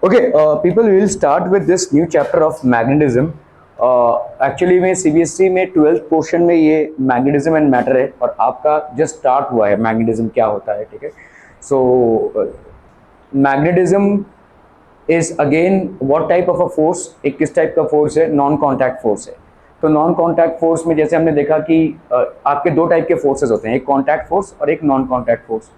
Okay, people will start with this new chapter of magnetism. Actually में CBSE में 12th portion में ये magnetism and matter है और आपका जस्ट स्टार्ट हुआ है मैग्नेटिज्म क्या होता है, ठीक है। So magnetism is again what type of a force, एक किस टाइप का फोर्स है, नॉन कॉन्टैक्ट फोर्स है। तो नॉन कॉन्टैक्ट फोर्स में जैसे हमने देखा कि आपके दो टाइप के फोर्सेस होते हैं, एक कॉन्टैक्ट फोर्स और एक नॉन कॉन्टैक्ट फोर्स।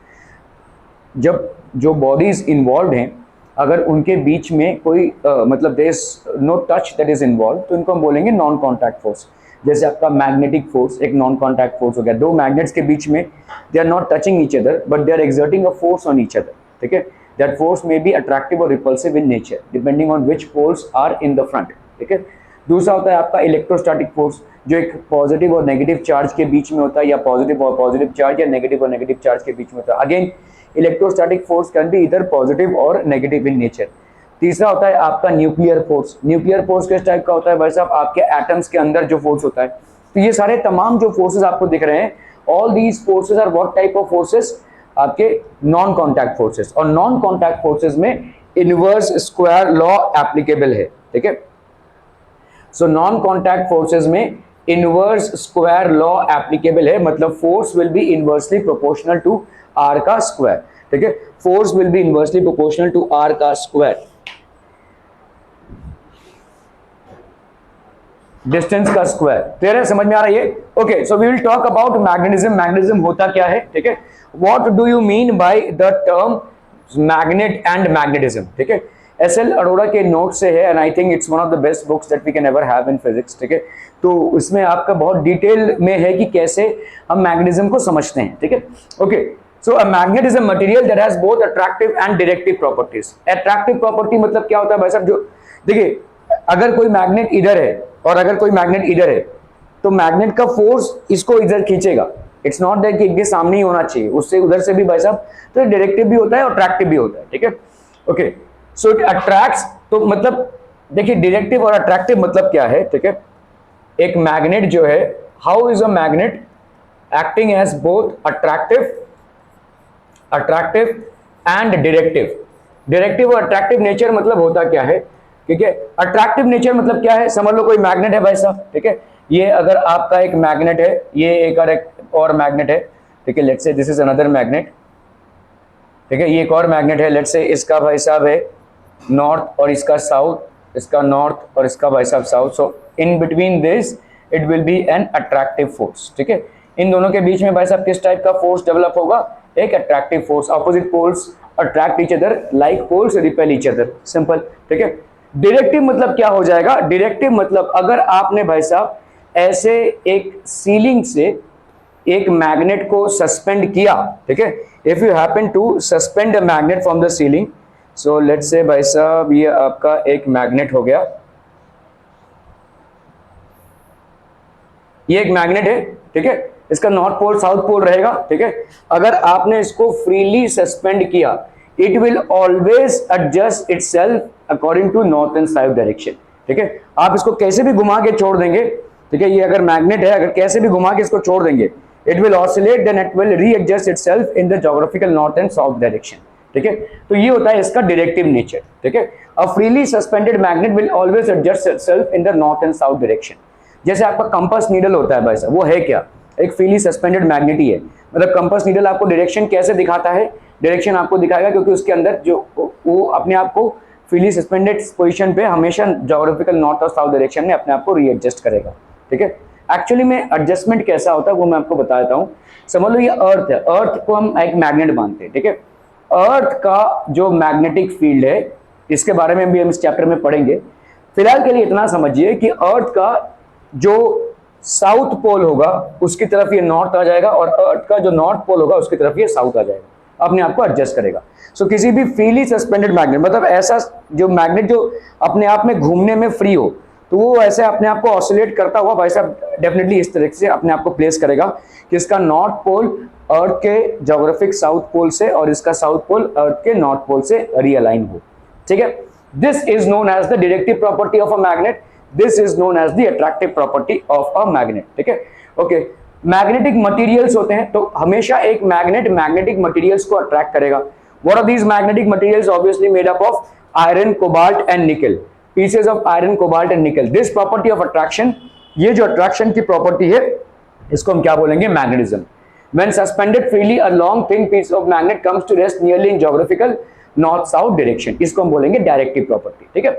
जब जो बॉडीज इन्वॉल्व हैं अगर उनके बीच में कोई मतलब there is no touch that is involve तो इनको हम बोलेंगे नॉन कॉन्टैक्ट फोर्स। जैसे आपका मैग्नेटिक फोर्स एक नॉन कॉन्टैक्ट फोर्स हो गया, दो मैग्नेट्स के बीच में they are not touching each other but they are exerting a force on each other, ठीक है। That force may be attractive और repulsive in nature depending on which poles are in the front, ठीक है। दूसरा होता है आपका electrostatic force जो एक पॉजिटिव और नेगेटिव चार्ज के बीच में होता है, या पॉजिटिव और पॉजिटिव चार्ज या नेगेटिव और नेगेटिव चार्ज के बीच में होता है। Again electrostatic force can be इधर पॉजिटिव और नेगेटिव इन नेचर। तीसरा होता है आपका न्यूक्लियर फोर्स। न्यूक्लियर फोर्स किस टाइप का होता है भाई साहब, आपके एटम्स के अंदर जो फोर्स होता है। तो ये सारे तमाम जो फोर्सेस आपको दिख रहे हैं, all these forces are what type of forces, आपके नॉन कॉन्टैक्ट फोर्सेस। और नॉन कॉन्टैक्ट फोर्सेस में इनवर्स स्क्वायर लॉ एप्लीकेबल है, ठीक है। सो नॉन कॉन्टैक्ट फोर्सेस में इनवर्स स्क्वायर लॉ एप्लीकेबल है, मतलब force will be inversely proportional to R का स्क्वायर, ठीक है। Force will be inversely proportional to R का स्क्वायर, डिस्टेंस का स्क्वायर। क्लियर है, समझ में आ रहा है ये? Okay, so we will talk about magnetism. Magnetism होता क्या है, ठीक है। What do you mean by the term magnet and magnetism, ठीक है। एसएल अरोड़ा के नोट से है and I think it's one of the best books that we can ever have in physics, ठीक है। तो इसमें आपका बहुत डिटेल में है कि कैसे हम मैग्नेटिज्म को समझते हैं, ठीक है। Okay, so a magnet is a material that has both attractive and directive properties. Attractive property मतलब क्या होता है भाई साहब, जो देखिए अगर कोई मैग्नेट इधर है और अगर कोई मैग्नेट इधर है तो मैग्नेट का फोर्स इसको इधर खींचेगा। इट्स नॉट दैट कि एक सामने ही होना चाहिए, उससे उधर से भी भाई साहब तो डायरेक्टिव भी होता है और अट्रैक्टिव भी होता है, ठीक है। ओके, सो इट अट्रैक्ट्स, तो मतलब देखिए डायरेक्टिव और अट्रैक्टिव मतलब क्या है, ठीक है। एक मैग्नेट जो है, how is a magnet acting as both attractive and directive. Directive और अट्रैक्टिव नेचर मतलब होता क्या है, ठीक है। अट्रैक्टिव नेचर मतलब क्या है, समझ लो कोई मैग्नेट है भाई साहब, ठीक है। ये अगर आपका एक मैग्नेट है, ये एक और मैग्नेट है, ठीक है। Let's say this is another magnet, ठीक है। ये एक और मैग्नेट है, लेट्स से इसका भाई साहब है नॉर्थ और इसका साउथ, इसका नॉर्थ और इसका भाई साहब south. So in between this it will be an attractive force, ठीक है। इन दोनों के बीच में भाई साहब किस टाइप का फोर्स डेवलप होगा, एक attractive force. Opposite poles attract each other, like poles repel each other, simple, ठीक है। डायरेक्टिव मतलब क्या हो जाएगा, डायरेक्टिव मतलब अगर आपने भाई साहब ऐसे एक सीलिंग से एक मैग्नेट को सस्पेंड किया, ठीक है। If you happen to suspend a magnet from the ceiling, so let's say भाई साहब ये आपका एक मैग्नेट हो गया, ये एक मैग्नेट है, ठीक है। इसका नॉर्थ पोल साउथ पोल रहेगा, ठीक है। अगर आपने इसको फ्रीली सस्पेंड किया, it will always adjust itself according to north and south direction, ठीक है। आप इसको कैसे भी घुमा के छोड़ देंगे, ठीक है। ये अगर मैग्नेट है, अगर कैसे भी घुमा के इसको छोड़ देंगे, it will oscillate, then it will readjust itself in the geographical north and south direction, ठीक है। तो ये होता है इसका डायरेक्टिव नेचर, ठीक है। A freely suspended magnet will always adjust itself in the north and south direction. जैसे आपका कंपास नीडल होता है भाई साहब, वो है क्या, एक फ्रीली सस्पेंडेड मैग्नेट ही है। मतलब कंपास नीडल आपको डायरेक्शन कैसे दिखाता है, डायरेक्शन आपको दिखाएगा क्योंकि उसके अंदर जो वो अपने आप को फ्रीली सस्पेंडेड पोजीशन पे हमेशा ज्योग्राफिकल नॉर्थ और साउथ डायरेक्शन में अपने आप को रीएडजस्ट करेगा, ठीक है। एक्चुअली में एडजस्टमेंट कैसा होता है वो मैं आपको बता देता हूँ। समझ लो ये अर्थ है, अर्थ को हम एक मैग्नेट मानते हैं, ठीक है। अर्थ का जो मैग्नेटिक फील्ड है, इसके बारे में भी हम इस चैप्टर में पढ़ेंगे। फिलहाल के लिए इतना समझिए कि अर्थ का जो साउथ पोल होगा उसकी तरफ ये नॉर्थ आ जाएगा और अर्थ का जो नॉर्थ पोल होगा उसकी तरफ ये साउथ आ जाएगा, अपने आप को एडजस्ट करेगा। सो किसी भी फ्रीली सस्पेंडेड मैग्नेट, मतलब ऐसा जो मैग्नेट जो अपने आप में घूमने में फ्री हो, तो वो ऐसे अपने आप को ऑसिलेट करता हुआ भाई साहब डेफिनेटली इस तरह से अपने आप को प्लेस करेगा कि इसका नॉर्थ पोल अर्थ के ज्योग्राफिक साउथ पोल से और इसका साउथ पोल अर्थ के नॉर्थ पोल से रीअलाइन हो, ठीक है। This is known as the directive property of a magnet, this is known as the attractive property of a magnet, ठीक है। ओके, मैग्नेटिक मटेरियल्स होते हैं, तो हमेशा एक मैग्नेट मैग्नेटिक मटेरियल्स को अट्रैक्ट करेगा। What are these magnetic materials? Obviously made up of iron, cobalt and nickel. Pieces of iron, cobalt and nickel. This property of attraction, ये जो attraction की property है, इसको हम क्या बोलेंगे? Magnetism. When suspended freely, a long thin piece of magnet comes to rest nearly in geographical north-south direction. इसको हम बोलेंगे directive property. ठीक है?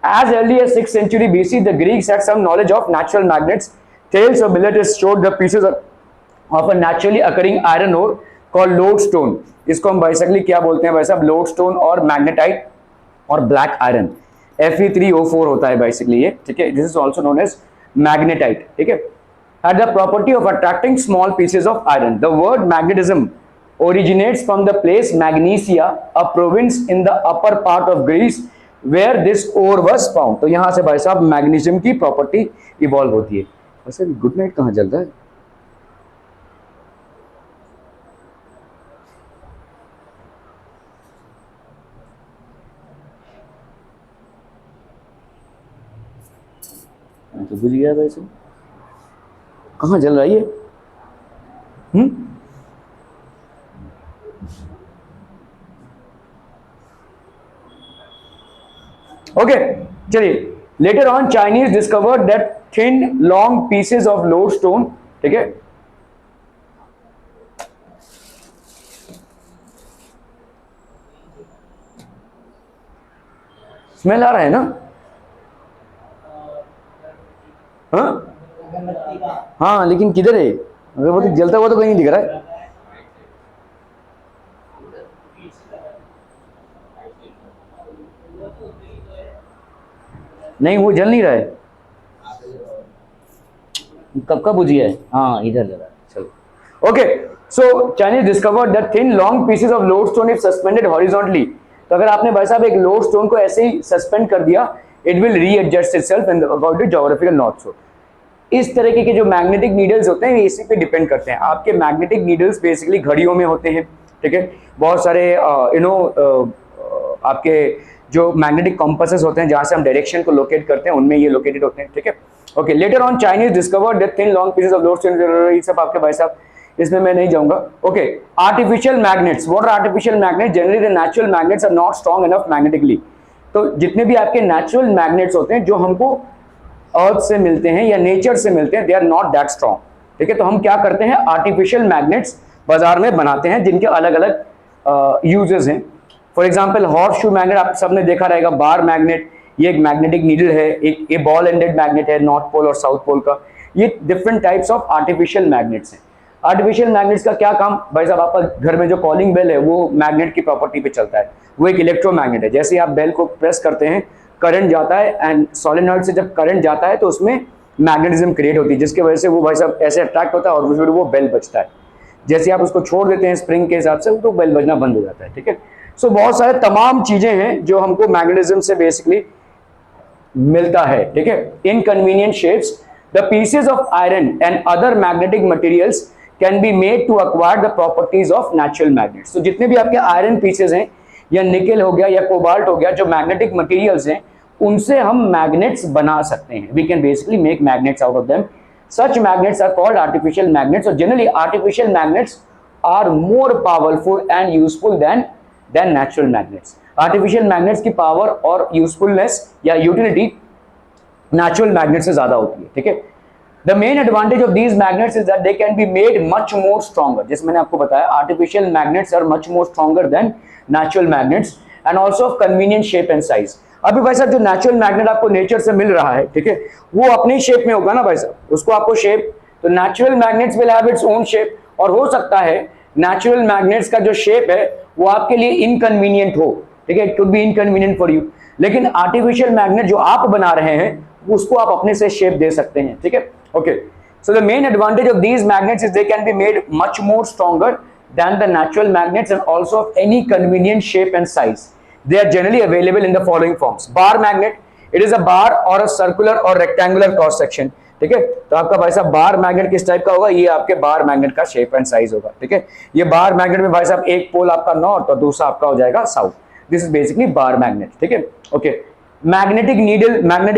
As early as 6th century BC, the Greeks had some knowledge of natural magnets. Thales of Miletus showed the pieces of a naturally occurring iron ore called lodestone. इसको हम basically क्या बोलते हैं भाई साहब? lodestone और magnetite और black iron. Fe3O4 होता है basically ये, ठीक है? This is also known as magnetite. ठीक है? Had the property of attracting small pieces of iron. The word magnetism originates from the place Magnesia, a province in the upper part of Greece, where this ore was found. तो यहाँ से भाई साहब magnesium की property evolve होती है. वैसे good night कहाँ चल रहा है? तो बुझ गया वैसे कहाँ चल रहा है ये? ओके चलिए. Letter on Chinese discovered that thin long pieces of lodestone. ठीक है, स्मेल आ रहा है ना? हाँ लेकिन किधर है? अगरबत्ती जलता हुआ तो कहीं नहीं दिख रहा है. नहीं वो जल नहीं रहा है. कब का बुझिया है? हाँ इधर जला. चलो okay. So Chinese discovered that thin long pieces of lodestone if suspended horizontally. तो अगर आपने भाई साहब एक लोडस्टोन को ऐसे ही सस्पेंड कर दिया, it will readjust itself in about the geographical north. So इस तरीके के जो मैग्नेटिक नीडल्स होते हैं इसी पे डिपेंड करते हैं. आपके मैग्नेटिक नीडल्स बेसिकली घड़ियों में होते हैं. ठीक है, बहुत सारे आपके जो मैग्नेटिक कॉम्पसेस होते हैं जहां से हम डायरेक्शन को लोकेट करते हैं उनमें ये लोकेटेड होते हैं. ठीक है, okay. Later on Chinese discovered that thin long pieces of lodestone. ये सब आपके भाई साहब इसमें मैं नहीं जाऊंगा. Okay, artificial magnets. What are artificial magnets? Generally the natural magnets are not strong enough magnetically. तो जितने भी आपके नेचुरल मैग्नेट्स होते हैं जो हमको अर्थ से मिलते हैं या नेचर से मिलते हैं, they are not that strong. ठीक है, तो हम क्या करते हैं? आर्टिफिशियल मैग्नेट्स बाजार में बनाते हैं जिनके अलग अलग यूजेस हैं. For example horse shoe magnet आप सबने देखा रहेगा. बार मैग्नेट, ये एक मैग्नेटिक नीडल है. एक ये बॉल एंडेड मैग्नेट है नॉर्थ पोल और साउथ पोल का. ये different types of artificial magnets हैं. आर्टिफिशियल मैग्नेट्स का क्या काम भाई साहब? आपका घर में जो कॉलिंग बेल है वो मैग्नेट की प्रॉपर्टी पे चलता है. वो एक इलेक्ट्रोमैग्नेट है. जैसे आप बेल को प्रेस करते हैं करंट जाता है, एंड सोलेनॉइड से जब करंट जाता है तो उसमें मैग्नेटिज्म क्रिएट होती है जिसकी वजह से वो भाई साहब ऐसे अट्रैक्ट होता है और फिर वो बेल बजता है. जैसे आप उसको छोड़ देते हैं स्प्रिंग के हिसाब से तो बेल बजना बंद हो जाता है. ठीक है, सो बहुत सारे तमाम चीजें हैं जो हमको मैग्नेटिज्म से बेसिकली मिलता है. ठीक है, inconvenient shapes. The pieces of iron and other magnetic materials can be made to acquire the properties of natural magnets. तो जितने भी आपके आयरन पीसेस हैं या निकेल हो गया या कोबाल्ट हो गया, जो मैग्नेटिक मटेरियल्स हैं उनसे हम मैग्नेट्स बना सकते हैं. We can basically make magnets out of them. Such magnets are called artificial magnets. और generally artificial magnets are more powerful and useful than natural magnets. Artificial magnets की पावर और usefulness या यूटिलिटी नेचुरल मैग्नेट से ज्यादा होती है. ठीक है, the main advantage of these magnets is that they can be made much more stronger. जैसे मैंने आपको बताया artificial magnets are much more stronger than natural magnets and also of convenient shape and size. अभी भाई साहब जो natural magnet आपको nature से मिल रहा है, ठीक है, वो अपनी शेप में होगा ना भाई साहब, उसको आपको शेप, तो natural magnets will have its own shape. और हो सकता है नेचुरल मैग्नेट्स का जो शेप है वो आपके लिए इनकन्वीनियंट हो. ठीक है, it could be inconvenient for you. लेकिन आर्टिफिशियल मैग्नेट जो आप बना रहे हैं उसको आप अपने से शेप दे सकते हैं. ठीक है, okay. So the main advantage of these magnets is they can be made much more stronger than the natural magnets and also of any convenient shape and size. They are generally available in the following forms. Bar magnet, it is a bar or a circular or rectangular cross section. ठीक है, तो आपका भाई साहब bar magnet किस type का होगा? ये आपके बार मैग्नेट का शेप एंड साइज होगा. ठीक है, ये बार मैग्नेट में भाई साहब एक पोल आपका नॉर्थ और दूसरा आपका हो जाएगा south. This is basically bar magnet. ठीक है, ओके. मैग्नेटिक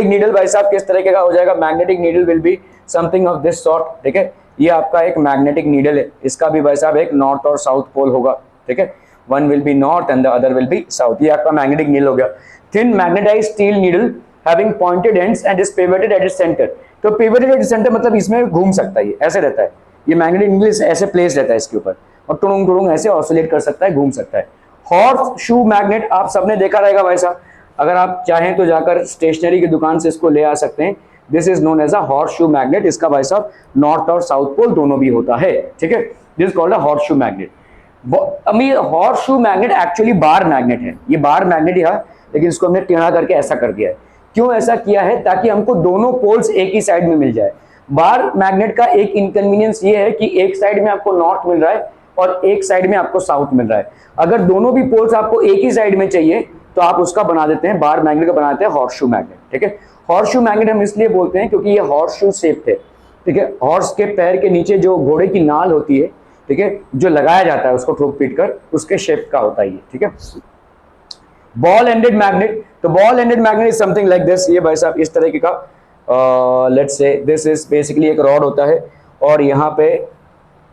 नीडल भाई साहब किस तरीके का हो जाएगा? Magnetic needle will be something of this sort. ठीक है, ये आपका एक मैग्नेटिक नीडल है. इसका भी भाई साहब एक नॉर्थ और साउथ पोल होगा. ठीक है, one will be north and the other will be south. ये आपका मैग्नेटिक नीडल हो गया. Thin magnetised steel needle having pointed ends and is pivoted at its centre. तो पिवटेड एट सेंटर मतलब इसमें घूम सकता है, ये ऐसे रहता है, ये मैग्नेटिक नीडल ऐसे प्लेस रहता है इसके ऊपर और टुड़ुंग टुड़ुंग ऐसे ऑसिलेट कर सकता है, घूम सकता है। हॉर्स शू मैग्नेट आप सबने देखा रहेगा भाई साहब, अगर आप चाहें तो जाकर स्टेशनरी की दुकान से इसको ले आ सकते हैं। This is known as a horseshoe magnet. इसका भाई साहब नॉर्थ और साउथ पोल दोनों भी होता है, ठीक है। This is called a horseshoe magnet. Horse shoe magnet actually bar magnet है, ये बार मैग्नेट ही है, लेकिन इसको हमने टेढ़ा करके ऐसा कर दिया है। क्यों ऐसा किया है? ताकि हमको दोनों पोल्स एक ही साइड में मिल जाए। बार मैग्नेट का एक इनकन्वीनियंस ये है कि एक साइड में आपको नॉर्थ मिल रहा है और एक साइड में आपको साउथ मिल रहा है। अगर दोनों भी पोल्स आपको एक ही साइड में चाहिए तो आप उसका बना देते हैं, बार मैग्नेट का बनाते हैं हॉर्स शू मैग्नेट, ठीक है। हॉर्स शू मैग्नेट हम इसलिए बोलते हैं क्योंकि ये हॉर्स शू शेप थे, ठीक है। हॉर्स के पैर के नीचे जो घोड़े की नाल होती है, ठीक है, जो लगाया जाता है उसको ठोक पीट कर, उसके शेप का होता है ये, ठीक है। बॉल एंडेड मैग्नेट, तो ball ended magnet is something like this. ये भाई साहब इस तरीके का, let's say this is basically एक रॉड होता है और यहाँ पे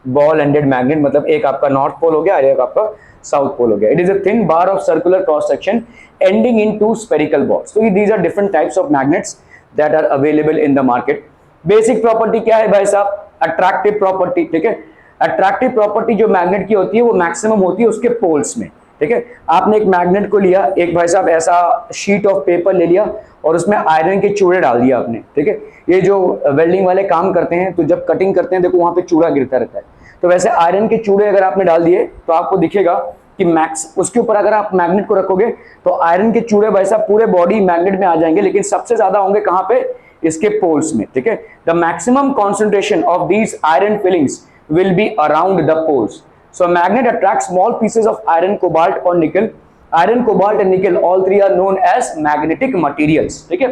बॉल एंडेड मैग्नेट मतलब एक आपका नॉर्थ पोल हो गया और एक आपका साउथ पोल हो गया। It is a thin bar of circular cross section ending in two spherical balls. तो these are different types of magnets that are available in the market. Basic property क्या है भाई साहब? अट्रैक्टिव प्रॉपर्टी, ठीक है। Attractive property जो magnet की होती है वो मैक्सिमम होती है उसके पोल्स में, ठीक है। आपने एक मैग्नेट को लिया, एक भाई साहब ऐसा शीट ऑफ पेपर ले लिया और उसमें आयरन के चूड़े डाल दिया आपने, ठीक है। ये जो वेल्डिंग वाले काम करते हैं तो जब कटिंग करते हैं देखो वहां पे चूड़ा गिरता रहता है, तो वैसे आयरन के चूड़े अगर आपने डाल दिए तो आपको दिखेगा कि मैक्स उसके ऊपर अगर आप मैग्नेट को रखोगे तो आयरन के चूड़े भाई साहब पूरे बॉडी मैग्नेट में आ जाएंगे, लेकिन सबसे ज्यादा होंगे कहां पे? इसके पोल्स में, ठीक है। The maximum concentration of these iron filings will be around the poles. So a magnet attracts small pieces of iron, cobalt or nickel. Iron, cobalt and nickel, all three are known as magnetic materials. Okay?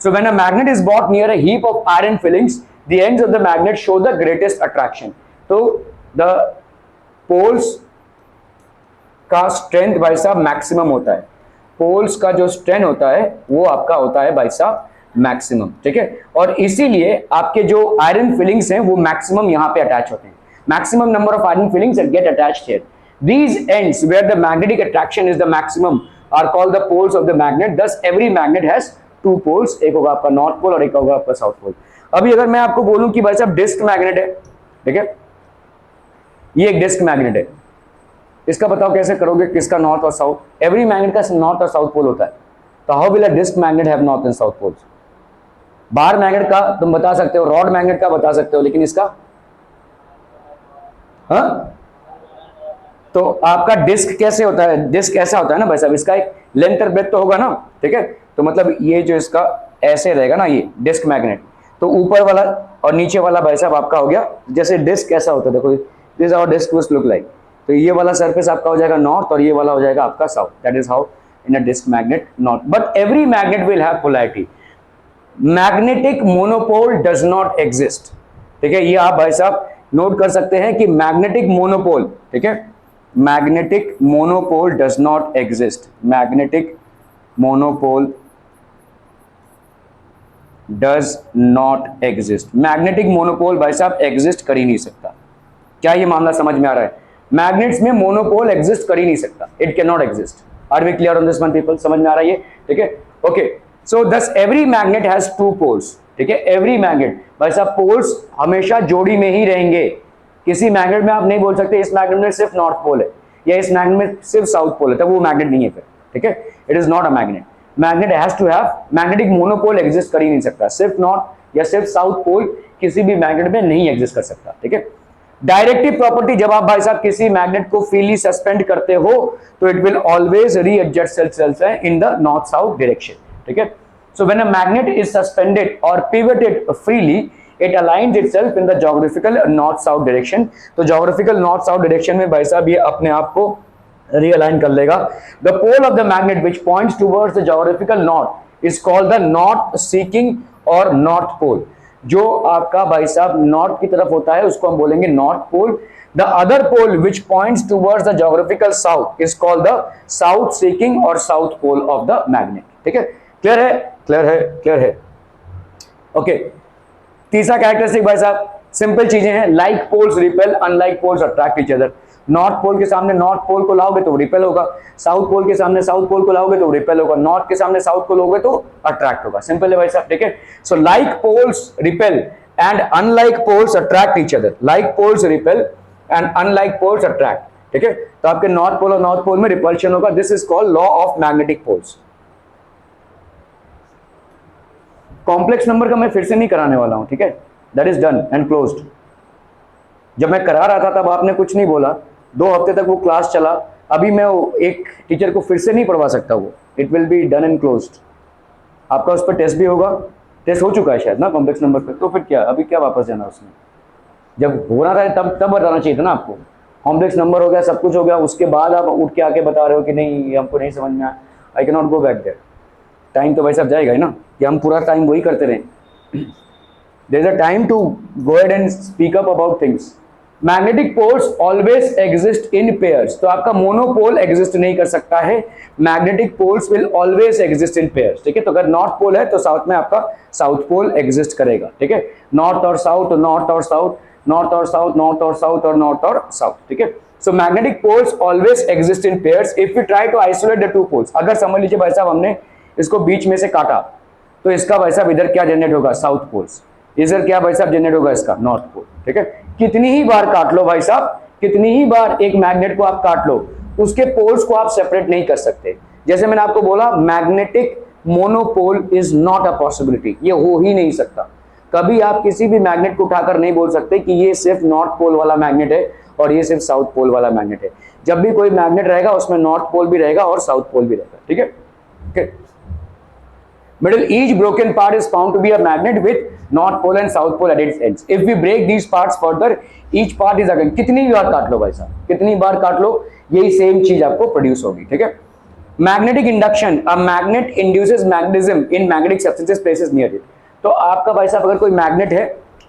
So when a magnet is brought near a heap of iron fillings, the ends of the magnet show the greatest attraction. So the poles का strength भाई साहब maximum होता है। Poles का जो strength होता है वो आपका होता है भाई साहब मैक्सिमम, ठीक है। और इसीलिए आपके जो आयरन फिलिंग्स हैं वो मैक्सिमम यहां पे अटैच होते हैं। Maximum number of iron filings get attached here. These ends where the magnetic attraction is the maximum are called the poles of the magnet. Thus every magnet has two poles, एक होगा आपका north pole और एक होगा आपका south pole. अभी अगर मैं आपको बोलूं कि भाई साहब डिस्क मैग्नेट है, ठीक है, ये एक डिस्क मैग्नेट है, इसका बताओ कैसे करोगे किसका नॉर्थ और साउथ? एवरी मैग्नेट का नॉर्थ और साउथ पोल होता है, तो how will a disc magnet have north and south poles? Bar magnet का तुम बता सकते हो, रॉड मैग्नेट का बता सकते हो, लेकिन इसका हाँ? तो आपका डिस्क कैसे होता है? डिस्क ऐसा होता है ना भाई साहब, इसका एक लेंथ और ब्रेथ तो होगा ना, ठीक है। तो मतलब ये जो इसका ऐसे रहेगा ना, ये डिस्क मैग्नेट, तो ऊपर वाला और नीचे वाला भाई साहब आपका हो गया जैसे डिस्क ऐसा होता है, देखो this our disc will look like. तो ये वाला सरफेस आपका हो जाएगा नॉर्थ और ये वाला हो जाएगा आपका south. That is how in a disc magnet north. But every magnet will have polarity. Magnetic monopole does not exist, ठीक है। ये आप भाई साहब नोट कर सकते हैं कि मैग्नेटिक मोनोपोल, ठीक है, magnetic monopole does not exist. Magnetic monopole does not exist. Magnetic monopole भाई साहब एग्जिस्ट कर ही नहीं सकता। क्या ये मामला समझ में आ रहा है? मैग्नेट्स में मोनोपोल एग्जिस्ट कर ही नहीं सकता, it can not exist. Are we clear on this one people? समझ में आ रहा है ये, ठीक है, okay. So this every magnet has two poles, ठीक है। एवरी मैग्नेट भाई साहब पोल्स हमेशा जोड़ी में ही रहेंगे। किसी मैग्नेट में आप नहीं बोल सकते इस मैग्नेट में सिर्फ नॉर्थ पोल है या इस मैग्नेट में सिर्फ साउथ पोल है, तो वो मैग्नेट नहीं है फिर, ठीक है। It is not a magnet. Magnet has to have, magnetic monopole exist कर ही नहीं सकता। सिर्फ नॉर्थ या सिर्फ साउथ पोल किसी भी मैग्नेट में नहीं एग्जिस्ट कर सकता, ठीक है। डायरेक्टिव प्रॉपर्टी, जब आप भाई साहब किसी मैग्नेट को फ्रीली सस्पेंड करते हो तो it will always readjust itself in the north south direction, ठीक है। So when a magnet is suspended or pivoted freely, it aligns itself in the geographical north-south direction. तो geographical north-south direction में भाई साहब ये अपने आप को realign कर लेगा। The pole of the magnet which points towards the geographical north is called the north-seeking or north pole. जो आपका भाई साहब नॉर्थ की तरफ होता है उसको हम बोलेंगे north pole. The other pole which points towards the geographical south is called the south-seeking or south pole of the magnet, ठीक है। क्लियर है? क्लियर है? क्लियर है? ओके। तीसरा कैरेक्टरिस्टिक भाई साहब सिंपल चीजें हैं। Like poles repel, unlike poles attract each other. North pole के सामने नॉर्थ पोल को लाओगे तो रिपेल होगा, साउथ पोल के सामने साउथ पोल को लाओगे तो रिपेल होगा, नॉर्थ के सामने साउथ को लाओगे तो अट्रैक्ट होगा। सिंपल है भाई साहब, ठीक है। So like poles repel and unlike poles attract each other, like poles repel and unlike poles attract, ठीक है। तो आपके नॉर्थ पोल और नॉर्थ पोल में रिपल्शन होगा। This is called law of magnetic poles. Complex number का मैं फिर से नहीं कराने वाला हूं, ठीक है, that is done and closed. जब मैं करा रहा था तब आपने कुछ नहीं बोला, 2 हफ्ते तक वो क्लास चला, अभी मैं एक टीचर को फिर से नहीं पढ़वा सकता वो, it will be done and closed. आपका उस पर टेस्ट भी होगा, टेस्ट हो चुका है शायद ना कॉम्प्लेक्स नंबर पे, तो फिर क्या अभी क्या वापस जाना उसमें, जब होना था तब बताना चाहिए था ना आपको। कॉम्प्लेक्स नंबर हो गया, सब कुछ हो गया, उसके बाद आप उठ के आके बता रहे हो कि नहीं हमको नहीं समझ में आया, I can not go back there. Time तो भाई साहब जाएगा ही ना, कि हम पूरा टाइम वही करते रहें। There is a time to go ahead and speak up about things. Magnetic poles always exist in pairs, तो आपका मोनोपोल एग्जिस्ट नहीं कर सकता है, magnetic poles will always exist in pairs, ठीक है। तो अगर नॉर्थ पोल है तो साउथ में आपका साउथ पोल एग्जिस्ट करेगा, ठीक है। नॉर्थ और साउथ, नॉर्थ और साउथ, नॉर्थ और साउथ, नॉर्थ और साउथ और नॉर्थ और साउथ, ठीक है। So magnetic poles always exist in pairs if we try to isolate the two poles. अगर समझ लीजिए भाई साहब हमने इसको बीच में से काटा, तो इसका भाई साहब इधर क्या जनरेट होगा, साउथ पोल्स, इधर क्या भाई साहब जनरेट होगा, इसका नॉर्थ पोल, ठीक है। कितनी ही बार काट लो भाई साहब, कितनी ही बार एक मैग्नेट को आप काट लो, उसके पोल्स को आप सेपरेट नहीं कर सकते। जैसे मैंने आपको बोला, magnetic monopole is not a possibility, ये हो ही नहीं सकता। कभी आप किसी भी मैग्नेट को उठाकर नहीं बोल सकते कि ये सिर्फ नॉर्थ पोल वाला मैग्नेट है और ये सिर्फ साउथ पोल वाला मैग्नेट है। जब भी कोई मैग्नेट रहेगा उसमें नॉर्थ पोल भी रहेगा और साउथ पोल भी रहेगा, ठीक है। Middle each broken part is found to be a magnet with north pole and south pole at its ends. If we break these parts further, each part is again, कितनी बार काट लो भाई साहब, कितनी बार काट लो, यही सेम चीज आपको प्रोड्यूस होगी, ठीक है। Magnetic induction, a magnet induces magnetism in magnetic substances places near it. तो आपका भाई साहब अगर कोई मैग्नेट है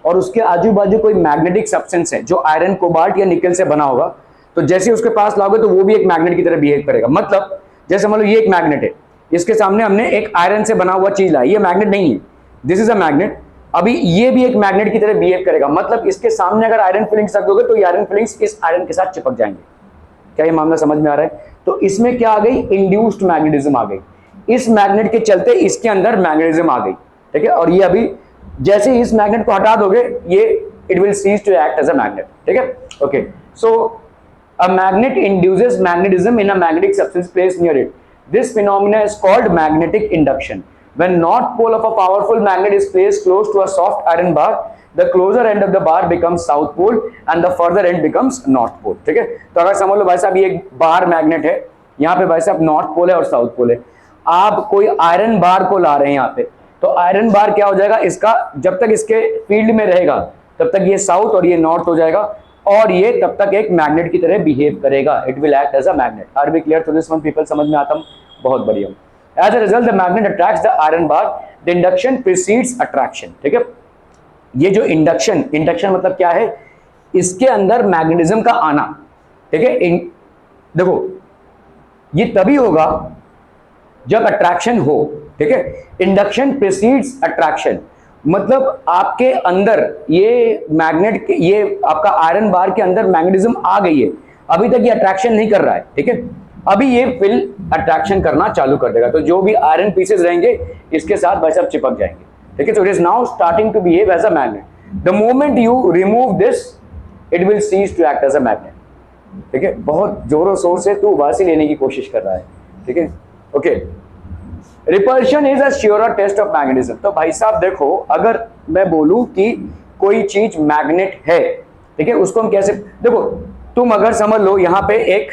और उसके आजू बाजू कोई मैग्नेटिक सब्सटेंस है जो आयरन, कोबाल्ट या निकल से बना होगा, तो जैसे उसके पास लाओगे तो वो भी एक मैग्नेट की तरह बिहेव करेगा। मतलब जैसे मान लो ये एक मैग्नेट है, इसके सामने हमने एक आयरन से बना हुआ चीज लाई, ये मैग्नेट नहीं है, दिस इज अ मैग्नेट। अभी ये भी एक मैग्नेट की तरह बिहेव करेगा, मतलब इसके सामने अगर आयरन फिलिंग्स रख दोगे तो ये आयरन फिलिंग्स इस आयरन के साथ चिपक जाएंगे। क्या ये मामला समझ में आ रहा है? तो इसमें क्या आ गई, इंड्यूस्ड मैग्नेटिज्म आ गई, इस मैग्नेट के चलते इसके अंदर मैग्नेटिज्म आ गई, ठीक है। और ये अभी जैसे इस मैग्नेट को हटा दोगे, ये it will cease to act as a magnet, ठीक है। Okay, so a magnet induces magnetism in a magnetic substance placed near it. This phenomena is called magnetic induction. When north pole of a powerful magnet is placed close to a soft iron bar, the closer end of the bar becomes south pole and the further end becomes north pole, ठीक है। तो अगर समझ लो भाई साहब ये एक bar magnet है, यहाँ पे भाई साहब नॉर्थ पोल है और साउथ पोल है, आप कोई आयरन बार को ला रहे हैं यहाँ पे, तो आयरन बार क्या हो जाएगा, इसका जब तक इसके फील्ड में रहेगा तब तक ये साउथ और ये नॉर्थ हो जाएगा, और ये तब तक एक मैग्नेट की तरह बिहेव करेगा, it will act as a magnet. Are we clear to this one people? समझ में आता हूं? बहुत बढ़िया। As a result the magnet attracts the iron bar, the induction precedes attraction, ठीक है। ये जो इंडक्शन, इंडक्शन मतलब क्या है, इसके अंदर मैग्नेटिज्म का आना, ठीक है। देखो ये तभी होगा जब अट्रैक्शन हो, ठीक है। इंडक्शन प्रीसीड्स अट्रैक्शन, मतलब आपके अंदर ये मैग्नेट, ये आपका आयरन बार के अंदर मैग्नेटिज्म आ गई है, अभी तक ये अट्रैक्शन नहीं कर रहा है, ठीक है। अभी ये फिल अट्रैक्शन करना चालू कर देगा, तो जो भी आयरन पीसेस रहेंगे इसके साथ भाई साहब चिपक जाएंगे, ठीक है। तो it is now starting to behave as a magnet. The moment you remove this, it will cease to act as a magnet, ठीक है। बहुत जोरों शोर से तू उबासी लेने की कोशिश कर रहा है, ठीक है। Okay, repulsion is a sure test of magnetism. तो भाई साहब देखो, अगर मैं बोलूं कि कोई चीज मैग्नेट है, ठीक है, उसको हम कैसे, देखो तुम अगर समझ लो यहां पे एक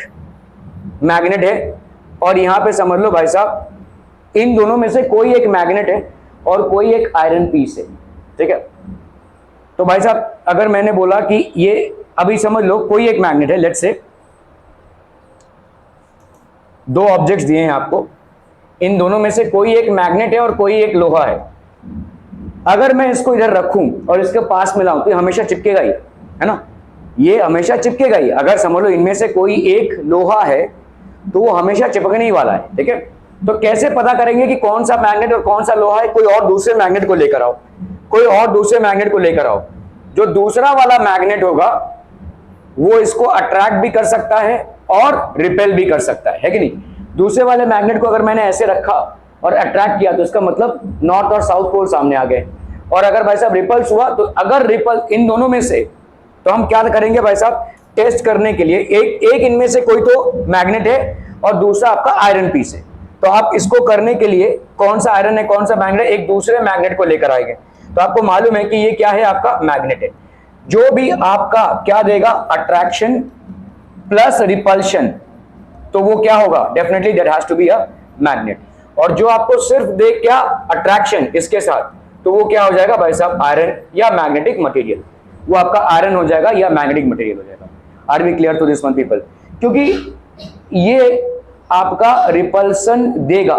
मैग्नेट है और यहां पे समझ लो भाई साहब इन दोनों में से कोई एक मैग्नेट है और कोई एक आयरन पीस है, ठीक है। तो भाई साहब अगर मैंने बोला कि ये अभी समझ लो कोई एक मैग्नेट है, लेट्स से 2 ऑब्जेक्ट्स दिए हैं आपको, इन दोनों में से कोई एक मैग्नेट है और कोई एक लोहा है। अगर मैं इसको इधर रखूं और इसके पास में लाऊं तो ये हमेशा चिपकेगा ही, है ना, ये हमेशा चिपकेगा ही। अगर समझ लो इनमें से कोई एक लोहा है तो वो हमेशा चिपकने ही वाला है, ठीक है। तो कैसे पता करेंगे कि कौन सा मैग्नेट और कौन सा लोहा है? कोई और दूसरे मैग्नेट को लेकर आओ, कोई और दूसरे मैग्नेट को लेकर आओ, जो दूसरा वाला मैग्नेट होगा वो इसको अट्रैक्ट भी कर सकता है और रिपेल भी कर सकता है कि नहीं। दूसरे वाले मैग्नेट को अगर मैंने ऐसे रखा और अट्रैक्ट किया तो इसका मतलब नॉर्थ और साउथ पोल सामने आ गए। और अगर भाई साहब रिपल्स हुआ तो अगर रिपल इन दोनों में से, तो हम क्या करेंगे भाई साहब, टेस्ट करने के लिए एक इनमें से कोई तो मैग्नेट है और दूसरा आपका आयरन पीस है, तो आप इसको करने के लिए कौन सा आयरन है कौन सा मैग्नेट, एक दूसरे मैग्नेट को लेकर आएंगे। तो आपको मालूम है कि ये क्या है, आपका मैग्नेट है। जो भी आपका क्या देगा, अट्रैक्शन प्लस रिपल्शन, तो वो क्या होगा, definitely that has to be a magnet. और जो आपको सिर्फ दे क्या, अट्रैक्शन इसके साथ, तो वो क्या हो जाएगा भाई साहब, आयरन या मैग्नेटिक मटेरियल, वो आपका आयरन हो जाएगा या मैग्नेटिक मटेरियल हो जाएगा। Are we clear to this one people? क्योंकि ये आपका रिपल्सन देगा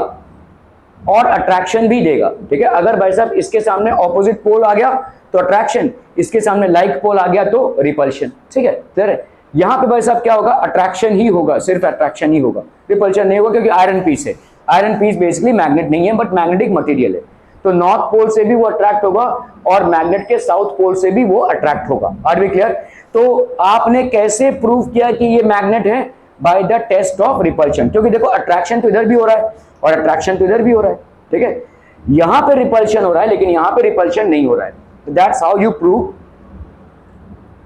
और अट्रैक्शन भी देगा, ठीक है। अगर भाई साहब इसके सामने ऑपोजिट पोल आ गया तो अट्रैक्शन, इसके सामने लाइक पोल आ गया तो रिपल्शन, ठीक है। क्लियर है? यहां पे भाई साहब क्या होगा, अट्रैक्शन ही होगा, सिर्फ अट्रैक्शन ही होगा, रिपल्शन नहीं होगा, क्योंकि आयरन पीस है। आयरन पीस बेसिकली मैग्नेट नहीं है बट मैग्नेटिक मटेरियल है, तो नॉर्थ पोल से भी वो अट्रैक्ट होगा और मैग्नेट के साउथ पोल से भी वो अट्रैक्ट होगा। Are we clear? तो आपने कैसे प्रूव किया कि ये मैग्नेट है, by the test of repulsion, क्योंकि देखो अट्रैक्शन तो इधर भी हो रहा है और अट्रैक्शन तो इधर भी हो रहा है, ठीक है। यहां पे रिपल्शन हो रहा है लेकिन यहां पे रिपल्शन नहीं हो रहा है, that's how you prove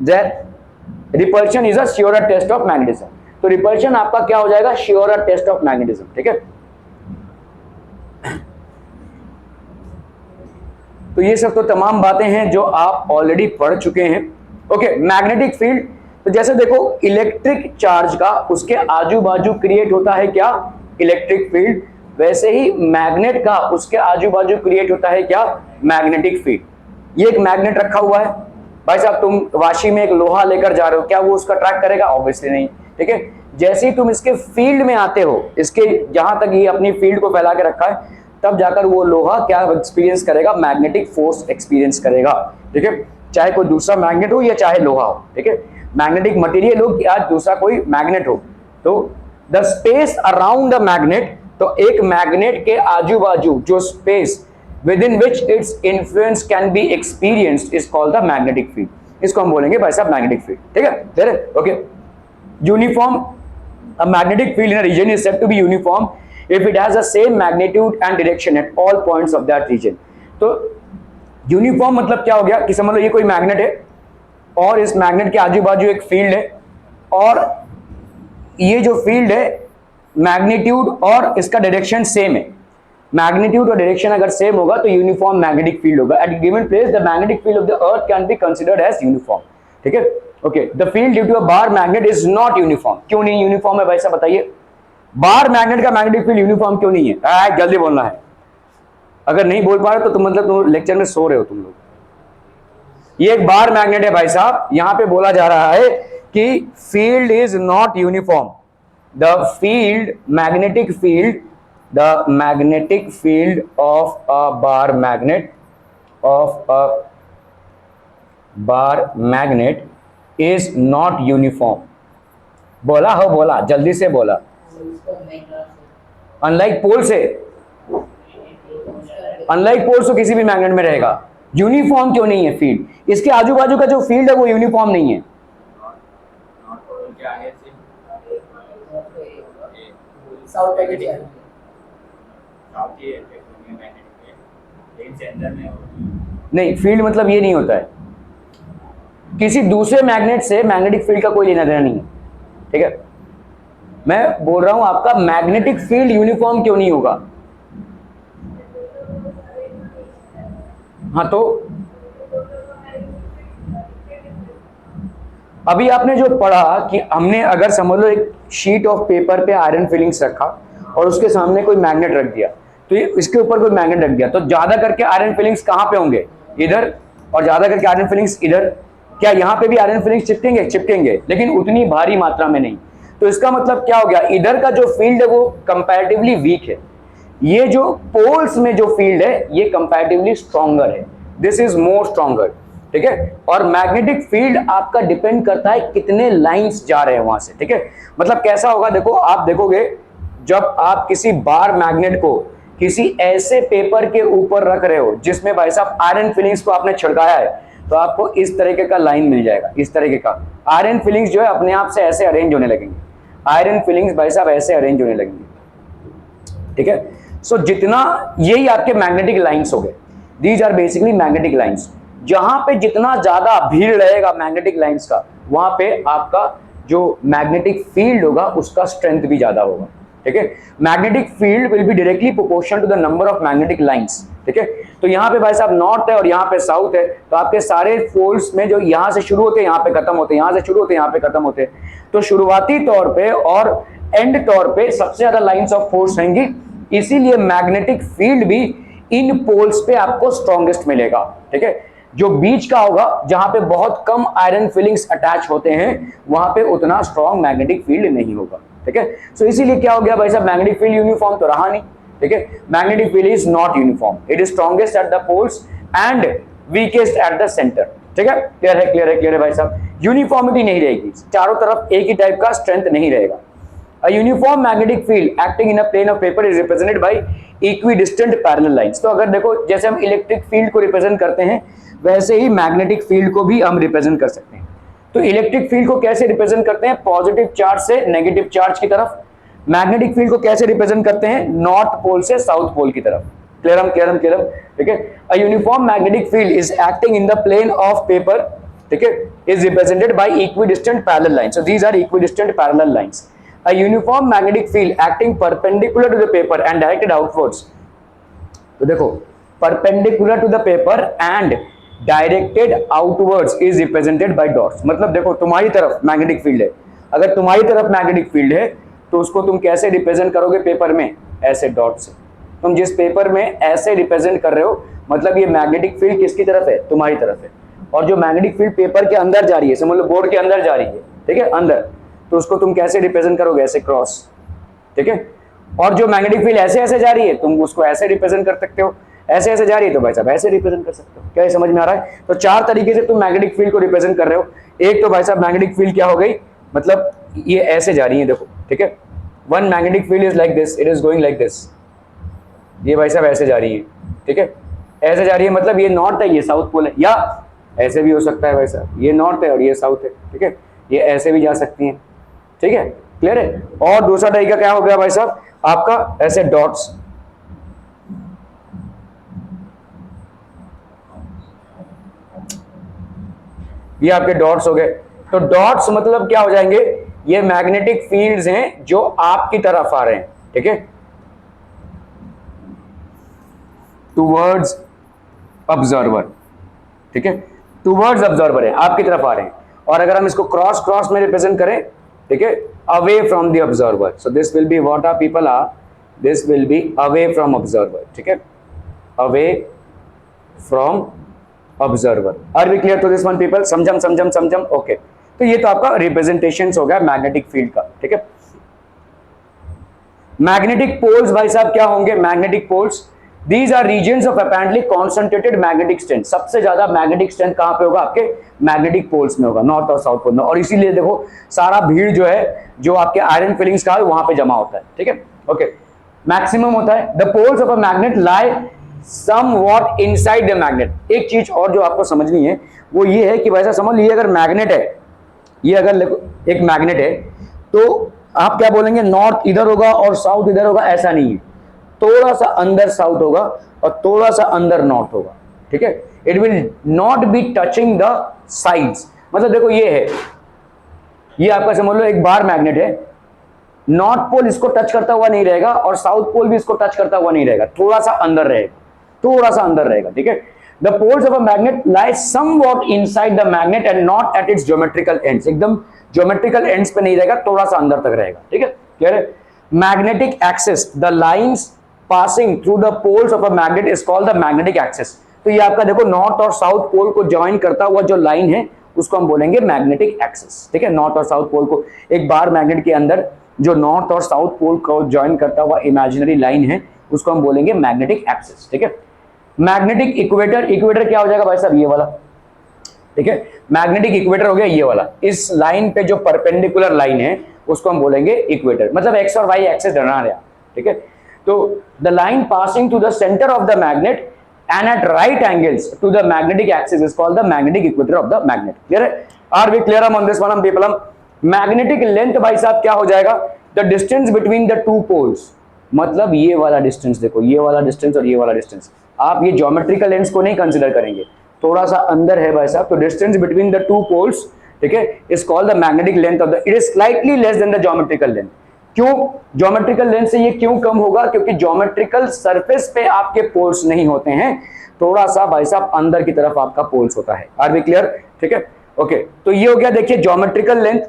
that repulsion is a sure test of magnetism. तो रिपल्शन आपका क्या हो जाएगा, श्योर टेस्ट ऑफ मैग्नेटिज्म, ठीक है। तो ये सब तो तमाम बातें हैं जो आप ऑलरेडी पढ़ चुके हैं। ओके, मैग्नेटिक फील्ड, तो जैसे देखो इलेक्ट्रिक चार्ज का उसके आजू बाजू क्रिएट होता है क्या, इलेक्ट्रिक फील्ड, वैसे ही मैग्नेट का उसके आजू बाजू क्रिएट होता है क्या, मैग्नेटिक फील्ड। ये एक मैग्नेट रखा हुआ है भाई साहब, तुम वाशी में एक लोहा लेकर जा रहे हो, क्या वो उसका ट्रैक करेगा, ऑब्वियसली नहीं, ठीक है। जैसे ही तुम इसके फील्ड में आते हो, इसके जहां तक ये अपनी फील्ड को फैला के रखा है, तब जाकर वो लोहा क्या एक्सपीरियंस करेगा, मैग्नेटिक फोर्स एक्सपीरियंस करेगा, ठीक है। चाहे कोई दूसरा मैग्नेट हो या चाहे लोहा हो, ठीक है, मैग्नेटिक मटेरियल हो या दूसरा कोई मैग्नेट हो। तो the space around the magnet, तो एक मैग्नेट के आजू बाजू जो space within which its influence can be experienced is called the magnetic field। इसको हम बोलेंगे भाई साहब मैग्नेटिक फील्ड, ठीक है, क्लियर है? Okay, uniform, a magnetic field in a region is said to be uniform if it has the same magnitude and direction at all points of that region। तो uniform मतलब क्या हो गया कि समझ लो ये कोई मैग्नेट है और इस मैग्नेट के आजू बाजू एक फील्ड है, और ये जो फील्ड है मैग्नीट्यूड और इसका डायरेक्शन सेम है। मैग्नीट्यूड और डायरेक्शन अगर सेम होगा तो यूनिफॉर्म मैग्नेटिक फील्ड होगा। At given place the magnetic field of the earth can be considered as uniform, ठीक है। Okay, the field due to a bar magnet is not uniform. क्यों नहीं uniform है भाई साहब, बताइए, बार मैग्नेट का मैग्नेटिक फील्ड यूनिफॉर्म क्यों नहीं है? जल्दी बोलना है, अगर नहीं बोल पा रहे तो तुम मतलब तुम लेक्चर में सो रहे हो तुम लोग। ये एक बार मैग्नेट है भाई साहब, यहां पे बोला जा रहा है कि field is not uniform. The field, magnetic field, the magnetic field of a bar magnet is not uniform। बोला हो, बोला जल्दी से बोला। अनलाइक पोल से, अनलाइक पोल तो किसी भी मैग्नेट में रहेगा। यूनिफॉर्म क्यों नहीं है फील्ड? इसके आजू बाजू का जो फील्ड है वो यूनिफॉर्म नहीं है। नहीं, फील्ड मतलब ये नहीं होता है, किसी दूसरे मैग्नेट से मैग्नेटिक फील्ड का कोई लेना देना नहीं है, ठीक है। मैं बोल रहा हूं आपका मैग्नेटिक फील्ड यूनिफॉर्म क्यों नहीं होगा। हाँ, तो अभी आपने जो पढ़ा कि हमने अगर समझ लो एक शीट ऑफ पेपर पे आयरन फिलिंग्स रखा और उसके सामने कोई मैग्नेट रख दिया, तो ये इसके ऊपर कोई मैग्नेट रख दिया, तो ज्यादा करके आयरन फिलिंग्स कहां पे होंगे, इधर, और ज्यादा करके आयरन फिलिंग्स इधर। क्या यहां पे भी आयरन फिलिंग्स चिपकेंगे? चिपकेंगे, लेकिन उतनी भारी मात्रा में नहीं। तो इसका मतलब क्या हो गया, इधर का जो फील्ड है वो कंपैरेटिवली वीक है, ये जो पोल्स में जो फील्ड है ये कंपैरेटिवली स्ट्रॉन्गर है, दिस इज मोर स्ट्रॉन्गर, ठीक है। और मैग्नेटिक फील्ड आपका डिपेंड करता है कितने लाइंस जा रहे हैं वहां से, ठीक है। मतलब कैसा होगा, देखो आप देखोगे जब आप किसी बार मैग्नेट को किसी ऐसे पेपर के ऊपर रख रहे हो जिसमें भाई साहब आयरन फिलिंग्स को आपने छिड़काया है, तो आपको इस तरीके का लाइन मिल जाएगा, इस तरीके का। आयरन फिलिंग्स जो है अपने आप से ऐसे अरेंज होने लगेंगे, आयरन फिलिंग्स भाई साहब ऐसे अरेंज होने लगेंगे, ठीक है। सो जितना, यही आपके मैग्नेटिक लाइंस हो गए, these are basically magnetic lines. जहां पे जितना ज्यादा भीड़ रहेगा मैग्नेटिक लाइंस का, वहां पे आपका जो मैग्नेटिक फील्ड होगा उसका स्ट्रेंथ भी ज्यादा होगा, ठीक है। Magnetic field will be directly proportional to the number of magnetic lines, ठीक है। तो यहाँ पे भाई साहब नॉर्थ है और यहाँ पे साउथ है, तो आपके सारे पोल्स में जो यहाँ से शुरू होते हैं यहाँ पे खत्म होते हैं, यहाँ से शुरू होते हैं यहाँ पे खत्म होते हैं, तो शुरुआती तौर पे और एंड तौर पे सबसे ज्यादा लाइंस ऑफ फोर्स रहेंगी, इसीलिए मैग्नेटिक फील्ड भी इन पोल्स पे आपको स्ट्रॉन्गेस्ट मिलेगा, ठीक है। जो बीच का होगा जहां पे बहुत कम आयरन फिलिंग्स अटैच होते हैं वहां पे उतना स्ट्रॉन्ग मैग्नेटिक फील्ड नहीं होगा, ठीक है। सो इसीलिए क्या हो गया भाई साहब, मैग्नेटिक फील्ड यूनिफॉर्म तो रहा नहीं, ठीक है। Magnetic field is not uniform, it is strongest at the poles and weakest at the centre, ठीक है। क्लियर है, क्लियर है, क्लियर है भाई साहब। यूनिफॉर्मिटी नहीं रहेगी, चारों तरफ एक ही टाइप का स्ट्रेंथ नहीं रहेगा। A uniform magnetic field acting in a plane of paper is represented by equidistant parallel lines। तो अगर देखो जैसे हम इलेक्ट्रिक फील्ड को रिप्रेजेंट करते हैं वैसे ही मैग्नेटिक फील्ड को भी हम रिप्रेजेंट कर सकते हैं। तो इलेक्ट्रिक फील्ड को कैसे रिप्रेजेंट करते हैं, पॉजिटिव चार्ज से नेगेटिव चार्ज की तरफ। मैग्नेटिक फील्ड को कैसे रिप्रेजेंट करते हैं, नॉर्थ पोल से साउथ पोल की तरफ। क्लियर, क्लियर, ठीक है। A uniform magnetic field is acting in the plane of paper, ठीक है, is represented by equidistant parallel lines. So these are equidistant parallel lines. A uniform magnetic field acting perpendicular to the paper and directed outwards। तो देखो perpendicular to the paper and directed outwards is represented by dots। मतलब देखो तुम्हारी तरफ magnetic field है, अगर तुम्हारी तरफ मैग्नेटिक फील्ड है तो उसको तुम कैसे रिप्रेजेंट करोगे पेपर में, ऐसे डॉट से। तुम जिस पेपर में ऐसे रिप्रेजेंट कर रहे हो मतलब ये मैग्नेटिक फील्ड किसकी तरफ है, तुम्हारी तरफ है। और जो मैग्नेटिक फील्ड पेपर के अंदर जा रही है, समझ लो बोर्ड के अंदर जा रही है, ठीक है, अंदर, तो उसको तुम कैसे रिप्रेजेंट करोगे, ऐसे क्रॉस, ठीक है। और जो मैग्नेटिक फील्ड ऐसे ऐसे जा रही है तुम उसको ऐसे रिप्रेजेंट कर सकते हो, ऐसे ऐसे जा रही है तो भाई साहब ऐसे रिप्रेजेंट कर सकते हो। क्या ये समझ में आ रहा है? तो चार तरीके से तुम मैग्नेटिक फील्ड को रिप्रेजेंट कर रहे हो। एक तो भाई साहब मैग्नेटिक फील्ड क्या हो गई, मतलब ये ऐसे जा रही है, देखो, ठीक है। One magnetic field is like this, it is going like this, ये भाई साहब ऐसे जा रही है, ठीक है, ऐसे जा रही है, मतलब ये नॉर्थ है ये साउथ पोल है, या ऐसे भी हो सकता है भाई साहब, ये नॉर्थ है और ये साउथ है, ठीक है, ये ऐसे भी जा सकती हैं, ठीक है, क्लियर है। और दूसरा तरीका क्या हो गया भाई साहब आपका, ऐसे डॉट्स, ये आपके डॉट्स हो गए। तो डॉट्स मतलब क्या हो जाएंगे, ये मैग्नेटिक फील्ड्स हैं जो आपकी तरफ आ रहे हैं, ठीक है, टुवर्ड्स ऑब्जर्वर, ठीक है, टुवर्ड्स ऑब्जर्वर है, आपकी तरफ आ रहे हैं। और अगर हम इसको क्रॉस क्रॉस में रिप्रेजेंट करें, ठीक है, away from the observer, so this will be what are people are, this will be away from observer, ठीक है, away from observer. Are we clear to this one people? समझम, okay. तो ये तो आपका रिप्रेजेंटेशन हो गया मैग्नेटिक फील्ड का, ठीक है। मैग्नेटिक पोल्स भाई साहब क्या होंगे, magnetic poles, these are regions of apparently concentrated magnetic strength. सबसे ज्यादा मैग्नेटिक स्ट्रेंथ कहां पे होगा, आपके मैग्नेटिक पोल्स में होगा, नॉर्थ और साउथ पोल में। और इसीलिए देखो सारा भीड़ जो है, जो आपके आयरन फिलिंग्स का है वहां पे जमा होता है, ठीक है, ओके, मैक्सिमम होता है। The poles of a magnet lie somewhat inside the magnet। एक चीज और जो आपको समझनी है वो ये है कि वैसा समझ लीजिए अगर मैग्नेट है, ये अगर एक मैग्नेट है तो आप क्या बोलेंगे, नॉर्थ इधर होगा और साउथ इधर होगा, ऐसा नहीं है, थोड़ा सा अंदर साउथ होगा और थोड़ा सा अंदर नॉर्थ होगा, ठीक है। It will not be touching the sides. मतलब देखो ये है, ये आपका समझ लो एक बार मैग्नेट है, नॉर्थ पोल इसको टच करता हुआ नहीं रहेगा और साउथ पोल भी इसको टच करता हुआ नहीं रहेगा, थोड़ा सा अंदर रहेगा, थोड़ा सा अंदर रहेगा, ठीक है। The poles of a magnet lie somewhat inside the magnet and not at its geometrical ends. एकदम ज्योमेट्रिकल एंड्स पे नहीं रहेगा, थोड़ा सा अंदर तक रहेगा, ठीक है, क्लियर है। Magnetic axis, the lines passing through the poles of a magnet is called the magnetic axis. तो ये आपका देखो नॉर्थ और साउथ पोल को ज्वाइन करता हुआ जो लाइन है उसको हम बोलेंगे मैग्नेटिक एक्सिस, ठीक है। नॉर्थ और साउथ पोल को एक बार मैग्नेट के अंदर जो नॉर्थ और साउथ पोल को ज्वाइन करता हुआ इमेजिनरी लाइन है उसको हम बोलेंगे मैग्नेटिक एक्सिस, ठीक है। मैग्नेटिक इक्वेटर, इक्वेटर क्या हो जाएगा भाई साहब, ये वाला, ठीक है, मैग्नेटिक इक्वेटर हो गया ये वाला। इस लाइन पे जो परपेंडिकुलर लाइन है उसको हम बोलेंगे इक्वेटर, मतलब एक्स और वाई एक्सिस डरना रहा, ठीक है। तो the line passing to the centre of the magnet and at right angles to the magnetic axis is called the magnetic equator of the magnet. Clear है? Are we clear on this one people? Magnetic length भाई साहब क्या हो जाएगा? The distance between the two poles. मतलब ये वाला distance देखो, ये वाला डिस्टेंस और ये वाला डिस्टेंस, आप ये ज्योमेट्रिकल लेंस को नहीं कंसीडर करेंगे, थोड़ा सा अंदर है भाई साहब, तो distance between the two poles, ठीक है, is called the magnetic length of the, it is slightly less than the geometrical length. क्यों ज्योमेट्रिकल लेंथ से ये क्यों कम होगा? क्योंकि ज्योमेट्रिकल सरफेस पे आपके पोल्स नहीं होते हैं, थोड़ा सा भाई साहब अंदर की तरफ आपका पोल्स होता है. Are we clear? ठीक है, ओके. तो ये हो गया देखिए ज्योमेट्रिकल लेंथ,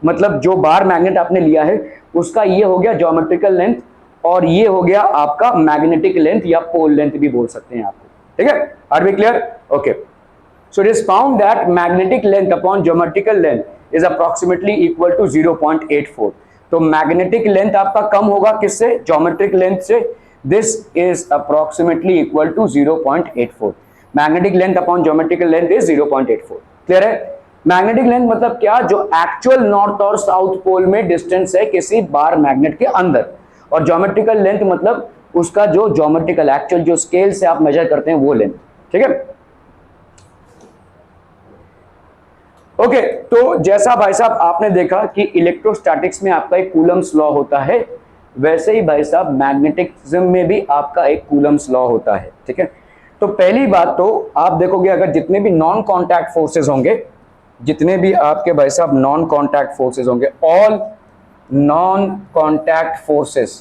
मतलब जो बार मैग्नेट आपने लिया है उसका ये हो गया ज्योमेट्रिकल लेंथ, और ये हो गया आपका मैग्नेटिक लेंथ या पोल लेंथ भी बोल सकते हैं आपको. ठीक है, are we clear? Okay. So it is found that magnetic length upon geometrical length is approximately equal to 0.84. तो मैग्नेटिक लेंथ आपका कम होगा किससे? ज्योमेट्रिक लेंथ से. This is approximately equal to 0.84. Magnetic length upon geometrical length is 0.84. Clear है? Magnetic length मतलब क्या? जो एक्चुअल नॉर्थ और साउथ पोल में डिस्टेंस है किसी बार मैग्नेट के अंदर, और ज्योमेट्रिकल लेंथ मतलब उसका जो ज्योमेट्रिकल एक्चुअल जो स्केल से आप मेजर करते हैं वो लेंथ. ठीक है, ओके. तो जैसा भाई साहब आपने देखा कि इलेक्ट्रोस्टैटिक्स में आपका एक कूलम्स लॉ होता है, वैसे ही भाई साहब मैग्नेटिज्म में भी आपका एक कूलम्स लॉ होता है. ठीक है, तो पहली बात तो आप देखोगे अगर जितने भी नॉन कॉन्टैक्ट फोर्सेस होंगे, जितने भी आपके भाई साहब नॉन कॉन्टैक्ट फोर्सेस होंगे, ऑल नॉन कॉन्टैक्ट फोर्सेस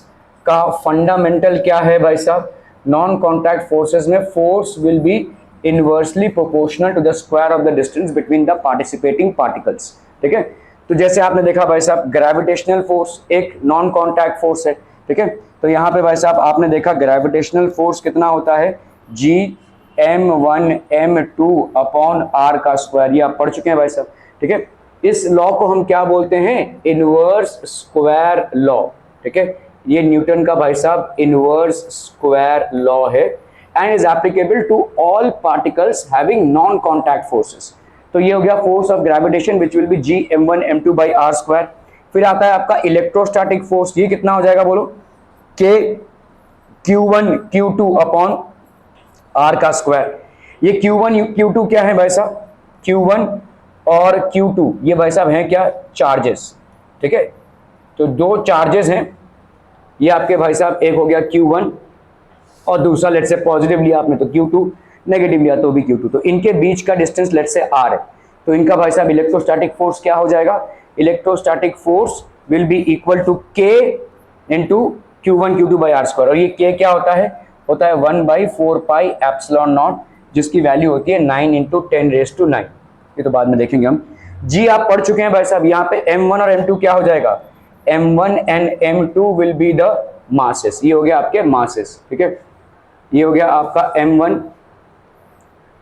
का फंडामेंटल क्या है भाई साहब? नॉन कॉन्टैक्ट फोर्सेस में force will be inversely proportional to the square of the distance between the participating particles. ठीक है, तो जैसे आपने देखा भाई साहब ग्रेविटेशनल फोर्स एक नॉन कॉन्टैक्ट फोर्स है. ठीक है, तो यहाँ पे भाई साहब आपने देखा ग्रेविटेशनल फोर्स कितना होता है? G(m1 m2 अपॉन r का स्क्वायर. ये आप पढ़ चुके हैं भाई साहब. ठीक है, इस लॉ को हम क्या बोलते हैं? Inverse square law. ठीक है, ये न्यूटन का भाई साहब इनवर्स स्क्वायर लॉ है and is applicable to all particles having non contact forces. तो ये हो गया force of gravitation which will be G(m1 m2 by r square. फिर आता है आपका इलेक्ट्रोस्टैटिक फोर्स, ये कितना हो जाएगा बोलो? K Q1 Q2 upon r का स्क्वायर. ये Q1 Q2 क्या है भाई साहब? Q1 और Q2 ये भाई साहब हैं क्या? चार्जेस. ठीक है, तो दो चार्जेस हैं ये आपके भाई साहब, एक हो गया Q1 और दूसरा लेट से पॉजिटिव लिया आपने तो Q2, नेगेटिव लिया तो भी Q2. तो इनके बीच का डिस्टेंस लेट से r है, तो इनका भाई साहब इलेक्ट्रोस्टैटिक फोर्स क्या हो जाएगा? Electrostatic force will be equal to K into Q1 Q2 by r square. और ये K क्या होता है? होता है 1/4 पाई एप्सिलॉन नॉट, जिसकी वैल्यू होती है 9 इंटू 10⁹9. ये तो बाद में देखेंगे हम. जी आप पढ़ चुके हैं भाई साहब, यहाँ पे M1 और M2 क्या हो जाएगा? M1 and M2 will be the masses. ये हो गया आपके मासेस. ठीक है, ये हो गया आपका M1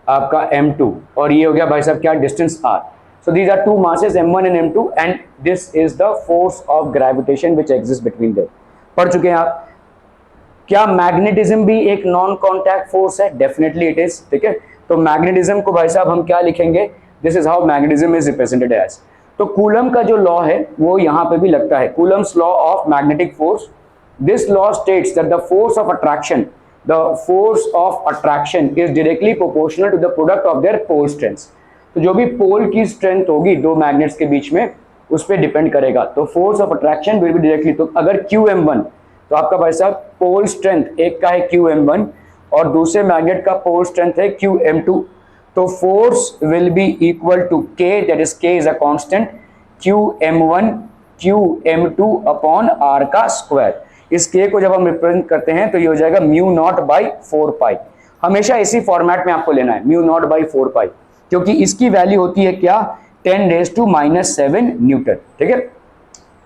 आपका M2 और ये हो गया भाई साहब क्या? Distance r. So these are two masses M1 and M2 and this is the force of gravitation which exist between them. पढ़ चुके हैं आप. क्या मैग्नेटिज्म भी एक नॉन कॉन्टैक्ट फोर्स है? Definitely it is. ठीक है, तो मैग्नेटिज्म को भाई साहब हम क्या लिखेंगे? This is how magnetism is represented as. तो कूलम का जो लॉ है वो यहाँ पे भी लगता है, Coulomb's law of magnetic force. This law states that the force of attraction is directly proportional to the product of their pole strengths. तो जो भी पोल की स्ट्रेंथ होगी दो मैग्नेट्स के बीच में उस पर डिपेंड करेगा. तो force of attraction will be directly, तो अगर QM1 तो आपका भाई साहब पोल स्ट्रेंथ एक का है QM1 और दूसरे मैग्नेट का पोल स्ट्रेंथ है QM2, तो force will be equal to K, that is K is a constant, QM1 QM2 upon r का स्क्वायर. इस K को जब हम रिप्रेजेंट करते हैं तो ये हो जाएगा μ0/4 पाई. हमेशा इसी फॉर्मेट में आपको लेना है μ0/4 पाई, क्योंकि इसकी वैल्यू होती है क्या? 10⁻⁷ न्यूटन. ठीक है,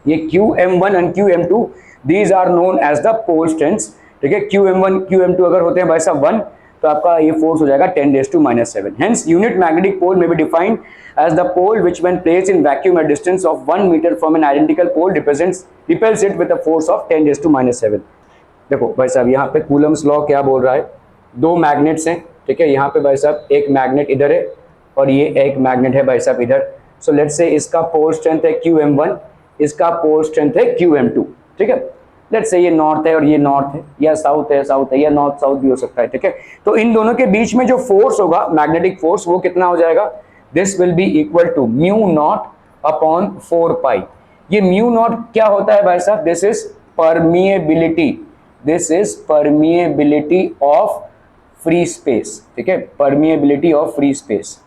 ये QM1 and QM2 these are known as the pole strengths. ठीक है, QM1 QM2 अगर होते हैं भाई साहब 1 तो आपका ये फोर्स हो जाएगा 10⁻⁷. Hence unit magnetic pole may be defined as the pole which when placed in vacuum at distance of 1 meter from an identical pole repels it with a force of 10⁻⁷. देखो भाई साहब यहाँ पे कूलम्स लॉ क्या बोल रहा है? दो मैग्नेट्स हैं. ठीक है, यहाँ पे भाई साहब एक मैग्नेट इधर है और ये एक मैग्नेट है भाई साहब इधर. सो लेट्स से इसका पोल स्ट्रेंथ है QM1, इसका पोल स्ट्रेंथ है QM2. ठीक है, लेट्स से ये नॉर्थ है और ये नॉर्थ है, या साउथ है, या नॉर्थ साउथ भी हो सकता है, ठीक है। तो इन दोनों के बीच में जो फोर्स होगा, मैग्नेटिक फोर्स, वो कितना हो जाएगा, this will be equal to mu naught upon 4 पाई। ये म्यू नॉट क्या होता है भाई साहब, this is permeability, this is permeability of free space, ठीक है, परमिएबिलिटी ऑफ फ्री स्पेस।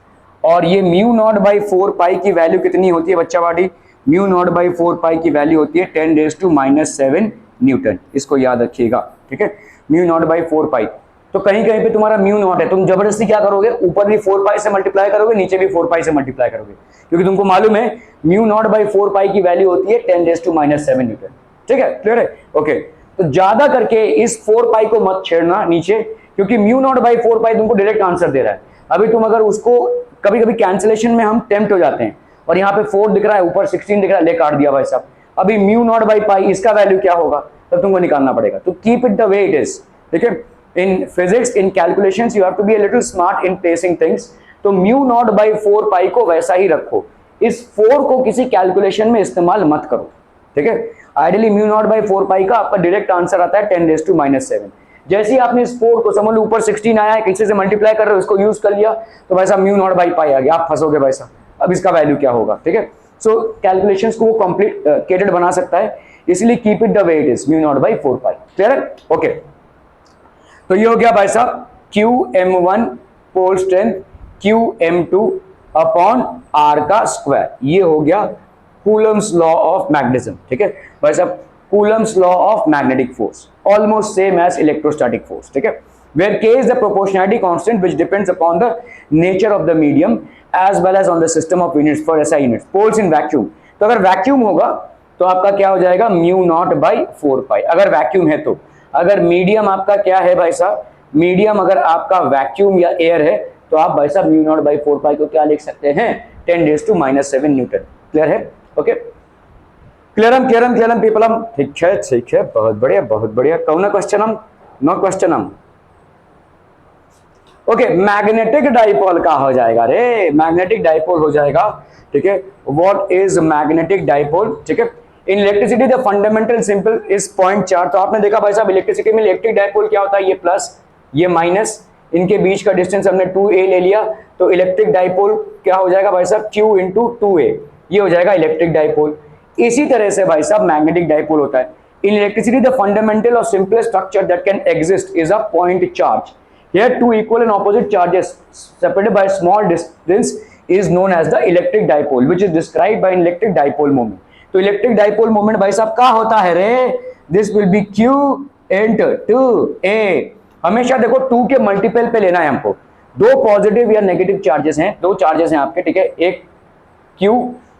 और ये म्यू नॉट बाई 4 पाई की वैल्यू कितनी होती है बच्चा वाडी, म्यू नॉट बाई 4 पाई की वैल्यू होती है 10⁻⁻⁷ न्यूटन, इसको याद रखिएगा, ठीक है, म्यू नॉट बाई 4 पाई। तो कहीं कहीं पे तुम्हारा म्यू नॉट है, तुम जबरदस्ती क्या करोगे, ऊपर भी 4 पाई से मल्टीप्लाई करोगे, नीचे भी 4 पाई से मल्टीप्लाई करोगे, क्योंकि तुमको मालूम है म्यू नॉट बाई 4 पाई की वैल्यू होती है 10⁻⁷ न्यूटन, ठीक है, क्लियर है, ओके। तो ज्यादा करके इस 4 पाई को मत छेड़ना नीचे, क्योंकि म्यू नॉट बाई 4 पाई तुमको डायरेक्ट आंसर दे रहा है। अभी तुम अगर उसको, कभी कभी कैंसिलेशन में हम टेम्प्ट हो जाते हैं, और यहाँ पे 4 दिख रहा है, ऊपर 16 दिख रहा है, ले काट दिया भाई साहब, अभी म्यू नॉट बाई पाई इसका वैल्यू क्या होगा, तब तुमको निकालना पड़ेगा। तो keep it the way it is, ठीक है। In physics, in calculations, you have to be a little smart in placing things. तो म्यू नॉट बाई 4 पाई को वैसा ही रखो, इस 4 को किसी कैलकुलेशन में इस्तेमाल मत करो, ठीक है। आइडियली म्यू नॉट बाई 4 पाई का आपका डायरेक्ट आंसर आता है 10⁻⁷। जैसे ही आपने इस 4 को, समझ लो ऊपर 16 आया है, किसी से मल्टीप्लाई कर रहे हो, इसको यूज कर लिया, तो भाई साहब म्यू नॉट बाई पाई आ गया, आप फंसोगे भाई साहब, अब इसका वैल्यू क्या होगा, ठीक है। सो कैलकुलेशंस को वो कॉम्प्लिकेटेड बना सकता है, इसलिए keep it the way it is, mu not by 4 pi, clear है, ओके। तो ये हो गया भाई साहब QM1 pole strength QM2 upon R का स्क्वायर, ये हो गया कूलम्स लॉ ऑफ मैग्नेटिज्म, ठीक है भाई साहब, Coulomb's law of magnetic force, almost same as electrostatic force, ठीक है, where K is the proportionality constant which depends upon the nature of the medium as well as on the system of units for SI units, poles in vacuum। तो अगर vacuum होगा तो आपका क्या हो जाएगा, म्यू नॉट बाई 4 पाई, अगर vacuum है तो। अगर मीडियम आपका क्या है भाई साहब, मीडियम अगर आपका वैक्यूम या एयर है, तो आप भाई साहब म्यू नॉट बाई 4 पाई को क्या लिख सकते हैं, 10⁻⁻⁷ न्यूटन, क्लियर है, ओके। क्लियरम पीपलम, ठीक है, बहुत बढ़िया, कौन क्वेश्चनम, नो क्वेश्चनम, ओके। मैग्नेटिक डाइपोल का हो जाएगा रे, मैग्नेटिक डाइपोल हो जाएगा, ठीक है। व्हाट इज मैग्नेटिक डाइपोल, ठीक है। In electricity the fundamental simple is point charge. तो आपने देखा भाई साहब इलेक्ट्रिसिटी में इलेक्ट्रिक डाइपोल क्या होता है, ये प्लस ये माइनस, इनके बीच का डिस्टेंस हमने 2a ले लिया, तो इलेक्ट्रिक डाइपोल क्या हो जाएगा भाई साहब, Q × 2a, ये हो जाएगा इलेक्ट्रिक डाइपोल। इसी तरह से भाई साहब मैग्नेटिक डाइपोल होता है। इन इलेक्ट्रिसिटी द फंडामेंटल और simplest structure that can exist is a point charge. Here two equal and opposite charges separated by a small distance is known as the electric dipole, which is described by an electric dipole moment. तो electric dipole moment भाई साहब क्या होता है रे, this will B Q × 2a। हमेशा देखो 2 के मल्टीपल पे लेना है हमको, दो पॉजिटिव या नेगेटिव चार्जेस हैं, दो चार्जेस हैं आपके, ठीक है, एक Q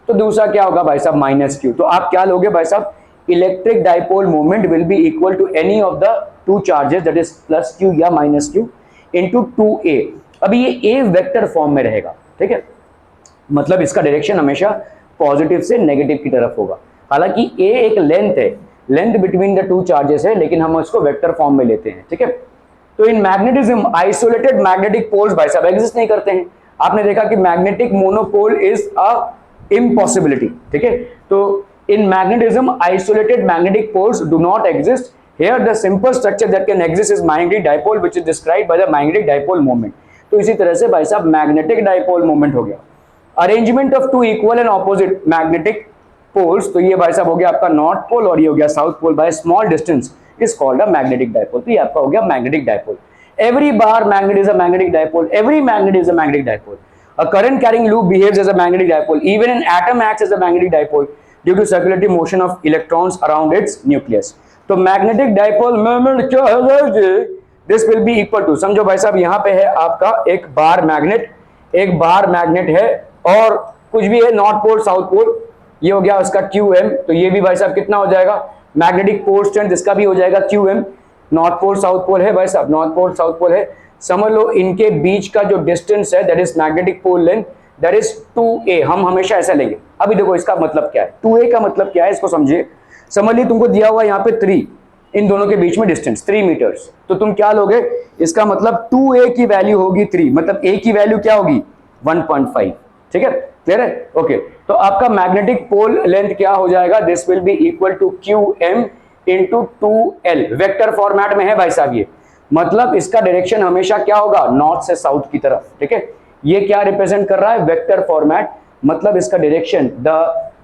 तो दूसरा क्या होगा भाई साहब -Q। तो आप क्या लोगे भाई साहब, electric dipole moment will be equal to any of the two charges that is +Q या -Q × 2a। अभी ये a वेक्टर फॉर्म में रहेगा, ठीक है, मतलब इसका डायरेक्शन हमेशा पॉजिटिव से नेगेटिव की तरफ होगा। हालांकि a एक लेंथ है, length between the two charges है, लेकिन हम उसको वेक्टर फॉर्म में लेते हैं, ठीक है। तो in magnetism isolated magnetic poles भाई साहब एग्जिस्ट नहीं करते हैं। आपने देखा कि magnetic monopole is a impossibility, ठीक है। तो in magnetism isolated magnetic poles do not exist. Here the simple structure that can exist is magnetic dipole, which is described by the magnetic dipole moment। तो इसी तरह से भाई साहब magnetic dipole moment हो गया। Arrangement of two equal and opposite magnetic poles, तो ये भाई साहब हो गया आपका नॉर्थ पोल और ये हो गया south pole by small distance is called a magnetic dipole. तो ये आपका हो गया magnetic dipole. Every bar magnet is a magnetic dipole, every magnet is a magnetic dipole. A current carrying loop behaves as a magnetic dipole. Even an atom acts as a magnetic dipole due to circulatory motion of electrons around its nucleus। तो magnetic dipole moment क्या है, this will be equal to, समझो भाई साहब यहाँ पे है आपका एक बार मैग्नेट, एक बार मैग्नेट है और कुछ भी है नॉर्थ पोल साउथ पोल, ये हो गया उसका QM। तो ये भी भाई साहब कितना हो जाएगा, मैग्नेटिक पोल स्ट्रेंथ इसका भी हो जाएगा QM। North pole south pole है भाई साहब, नॉर्थ पोल साउथ पोल है, समझ लो इनके बीच का जो डिस्टेंस है that is magnetic pole length that is 2a। हम हमेशा ऐसा लेंगे। अभी देखो इसका मतलब क्या है, 2a का मतलब क्या है इसको समझिए। समझ ली तुमको दिया हुआ यहाँ पे 3, इन दोनों के बीच में डिस्टेंस 3 मीटर्स, तो तुम क्या लोगे, इसका मतलब 2a की वैल्यू होगी 3, मतलब a की वैल्यू क्या होगी 1.5, ठीक है, क्लियर है, ओके। तो आपका मैग्नेटिक पोल लेंथ क्या हो जाएगा, this will be equal to QM into 2L, vector format में है भाई साहब ये, मतलब इसका डायरेक्शन हमेशा क्या होगा, नॉर्थ से साउथ की तरफ, ठीक है। ये क्या रिप्रेजेंट कर रहा है, वेक्टर फॉर्मेट, मतलब इसका direction, the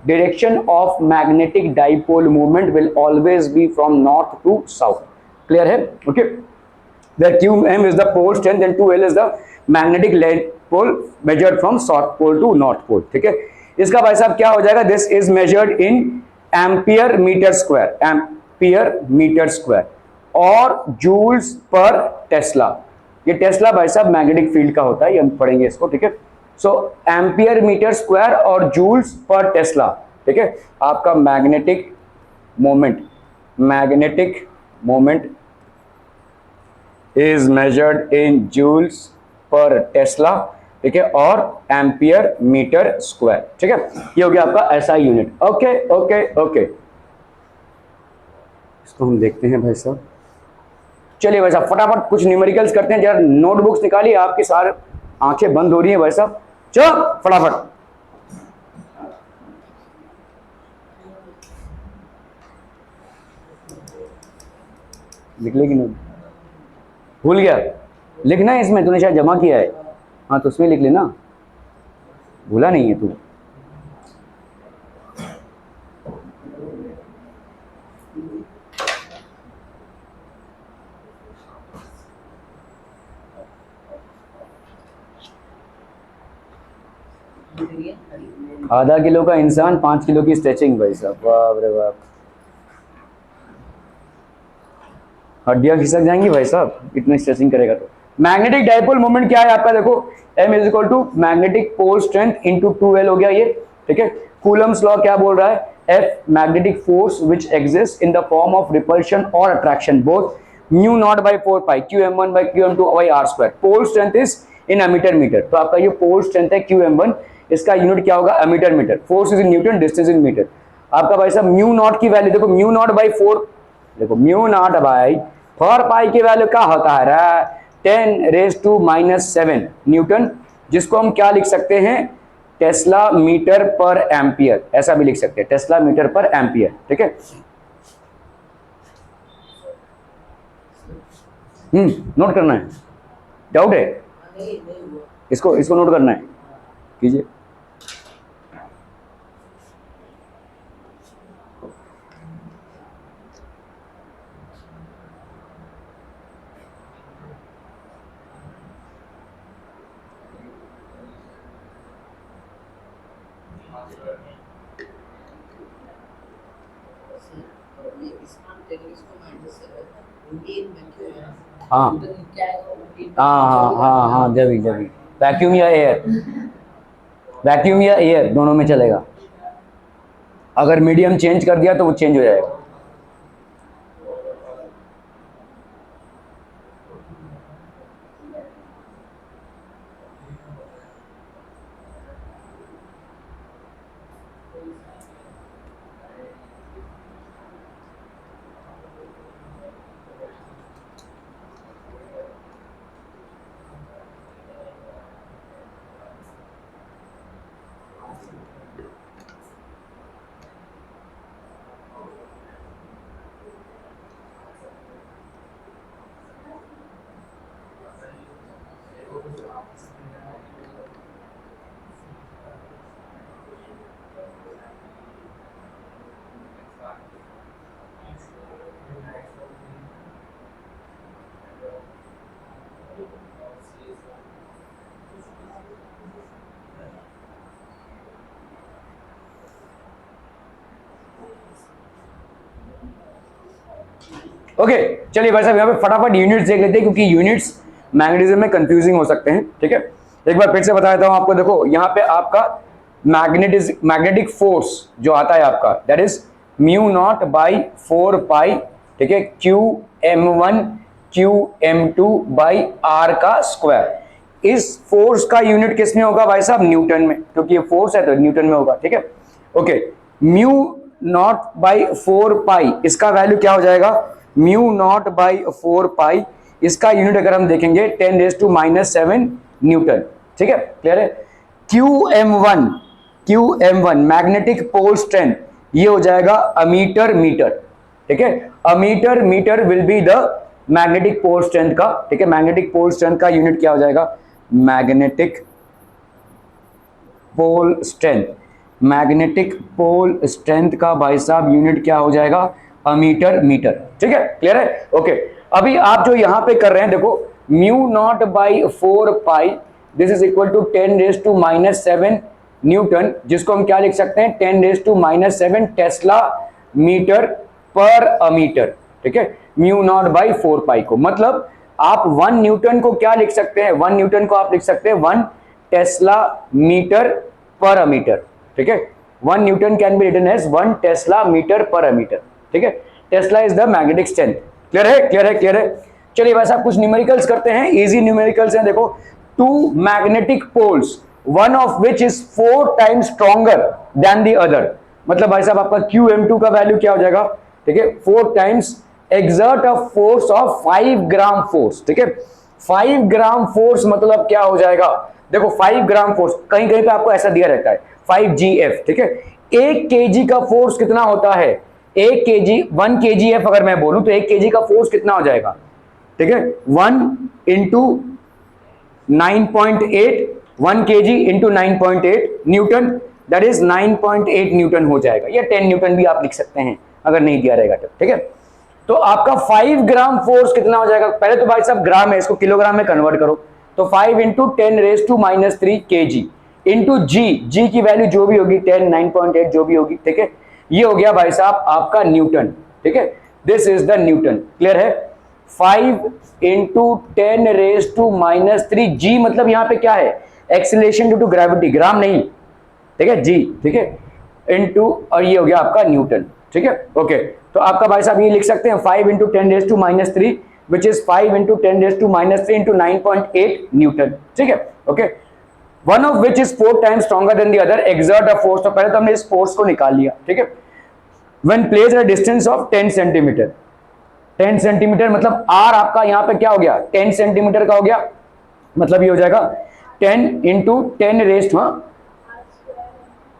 direction of magnetic dipole movement will always be from north to south, clear है, okay. where qm is the pole strength and 2l is the magnetic pole measured from south pole to north pole, ठीक है। इसका भाई साहब क्या हो जाएगा, this is measured in ampere metre square, ampere metre square और जूल्स पर टेस्ला। ये टेस्ला भाई साहब मैग्नेटिक फील्ड का होता है, ये हम पढ़ेंगे इसको, ठीक है। सो एम्पियर मीटर स्क्वायर और जूल्स पर टेस्ला, ठीक है। आपका magnetic moment is measured in joules per Tesla, ठीक है, और एम्पियर मीटर स्क्वायर, ठीक है। ये हो गया आपका ऐसा यूनिट, ओके ओके ओके। इसको हम देखते हैं भाई साहब, चलिए भाई साहब फटाफट कुछ न्यूमेरिकल्स करते हैं, जरा नोटबुक्स निकालिए, आपकी सारे आंखें बंद हो रही हैं भाई साहब, चलो फटाफट। लिख लेगी नहीं, भूल गया लिखना है इसमें, तूने शायद जमा किया है, हाँ तो उसमें लिख लेना, भूला नहीं है तू। आधा किलो का इंसान 5 किलो की स्ट्रेचिंग, भाई साहब बाप रे बाप, हड्डियां खिसक जाएंगी भाई साहब इतनी स्ट्रेचिंग करेगा तो। मैग्नेटिक डाइपोल मोमेंट क्या है आपका, देखो m is equal to magnetic pole strength into 2L हो गया ये, ठीक है। कूलम्स लॉ क्या बोल रहा है, F magnetic force which exist in the form of repulsion और attraction both mu not by 4 pi QM1 by QM2 by R square, pole strength is in ampere meter, तो आपका ये पोल स्ट्रेंथ है QM1, इसका unit क्या होगा, ammeter metre, force is in newton, distance in metre. आपका भाई साहब म्यू नॉट की वैल्यू देखो, म्यू नॉट बाई 4, देखो म्यू नॉट बाई 4 पाई की वैल्यू क्या होता है, 10⁻⁻7 न्यूटन, जिसको हम क्या लिख सकते हैं, टेस्ला मीटर पर एम्पियर, ऐसा भी लिख सकते हैं, टेस्ला मीटर पर एम्पियर, ठीक है। नोट करना है, डाउट है, इसको नोट करना है, कीजिए। हाँ हाँ हाँ हाँ, जभी वैक्यूम या एयर, वैक्यूम या एयर दोनों में चलेगा, अगर मीडियम चेंज कर दिया तो वो चेंज हो जाएगा। ओके चलिए भाई साहब यहाँ पे फटाफट यूनिट्स देख लेते हैं, क्योंकि यूनिट्स मैग्नेटिज्म में कंफ्यूजिंग हो सकते हैं, ठीक है। एक बार फिर से बता देता हूँ आपको, देखो यहाँ पे आपका मैग्नेटिक फोर्स जो आता है आपका, that is mu not by 4 pi, ठीक है, QM1 QM2 बाई R का स्क्वायर। इस फोर्स का यूनिट किस में होगा भाई साहब, न्यूटन में, क्योंकि ये फोर्स है तो न्यूटन में होगा, ठीक है। ओके, म्यू नॉट बाई 4 पाई, इसका वैल्यू क्या हो जाएगा, म्यू नॉट बाई 4 पाई, इसका यूनिट अगर हम देखेंगे 10⁻⁻7 न्यूटन, ठीक है, क्लियर है। QM1 मैग्नेटिक पोल स्ट्रेंथ, ये हो जाएगा अमीटर मीटर, ठीक है। A meter, meter will be the magnetic pole strength का, ठीक है। मैग्नेटिक पोल स्ट्रेंथ का यूनिट क्या हो जाएगा, magnetic pole strength, magnetic pole strength का भाई साहब यूनिट क्या हो जाएगा, अमीटर मीटर, ठीक है। क्लियर है, ओके। अभी आप जो यहां पे कर रहे हैं देखो, mu not by 4 pi, this is equal to 10⁻⁻7 newton, जिसको हम क्या लिख सकते हैं, 10⁻⁻7 टेस्ला मीटर पर अमीटर, ठीक है। म्यू नॉट बाई 4 पाई को, मतलब आप 1 न्यूटन को क्या लिख सकते हैं, 1 न्यूटन को आप लिख सकते हैं 1 टेस्ला मीटर पर अमीटर, ठीक है। 1 newton can be written as 1 tesla metre पर अमीटर, ठीक है। Tesla is the magnetic strength. Clear है, क्लियर है, क्लियर है। चलिए वैसा कुछ न्यूमेरिकल्स करते हैं, इजी न्यूमेरिकल्स हैं। देखो, 2 magnetic poles, one of which is 4 times stronger than the other, मतलब भाई साहब आपका QM2 का वैल्यू क्या हो जाएगा, ठीक है, 4 times exert a force of 5 gram force, ठीक है। 5 ग्राम फोर्स मतलब क्या हो जाएगा, देखो 5 ग्राम फोर्स कहीं कहीं पे आपको ऐसा दिया रहता है 5GF, ठीक है। 1 kg का फोर्स कितना होता है, 1 kg 1 kgf अगर मैं बोलूं तो 1 kg का फोर्स कितना हो जाएगा, ठीक है, 1 into 9.8, 1 kg into 9.8 Newton, that is 9.8 Newton हो जाएगा, या 10 न्यूटन भी आप लिख सकते हैं अगर नहीं दिया रहेगा तो, ठीक है। तो आपका 5 ग्राम फोर्स कितना हो जाएगा, पहले तो भाई साहब ग्राम है, इसको किलोग्राम में कन्वर्ट करो, तो 5 इंटू 10⁻³ kg इंटू जी की वैल्यू जो भी होगी 10, 9.8 जो भी होगी, ठीक है। ये हो गया भाई साहब आपका न्यूटन, ठीक है, this is the Newton. Clear है, 5 इंटू 10⁻³ जी मतलब यहां पे क्या है, एक्सीलरेशन ड्यू टू ग्रेविटी, ग्राम नहीं, ठीक है, जी, ठीक है, इंटू, और ये हो गया आपका न्यूटन, ठीक है, ओके। तो आपका भाई साहब ये लिख सकते हैं 5 into 10⁻³ which is 5 into 10⁻³ into 9.8 Newton, ठीक है, okay. One of which is 4 times stronger than the other exert a force, तो पहले तो हमने इस फोर्स को निकाल लिया, ठीक है। When placed at distance of 10 centimetre, 10 centimetre मतलब आर आपका यहाँ पे क्या हो गया, 10 सेंटीमीटर का हो गया, मतलब ये हो जाएगा 10 इंटू 10⁻,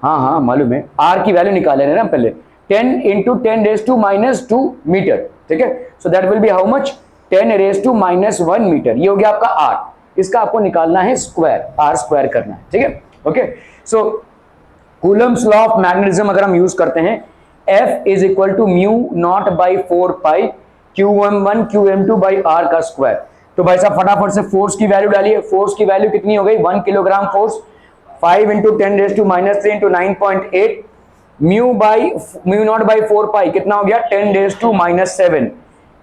हाँ मालूम है, आर की वैल्यू निकाले ना पहले, 10 इंटू 10⁻² मीटर, ठीक है। So that will be how much, 10⁻⁻1 metre, ये हो गया आपका आर, इसका आपको निकालना है स्क्वायर, आर स्क्वायर करना है, ठीक है, okay. So Coulomb's law of magnetism अगर हम यूज करते हैं, F is equal to mu not by 4 pi QM1 QM2 by R का स्क्वायर। तो भाई साहब फटाफट से फोर्स की वैल्यू डालिए, फोर्स की वैल्यू कितनी हो गई, 1 kilogram force, 5 into 10⁻³ into 9.8 mu naught by 4 पाई कितना हो गया, 10⁻⁻7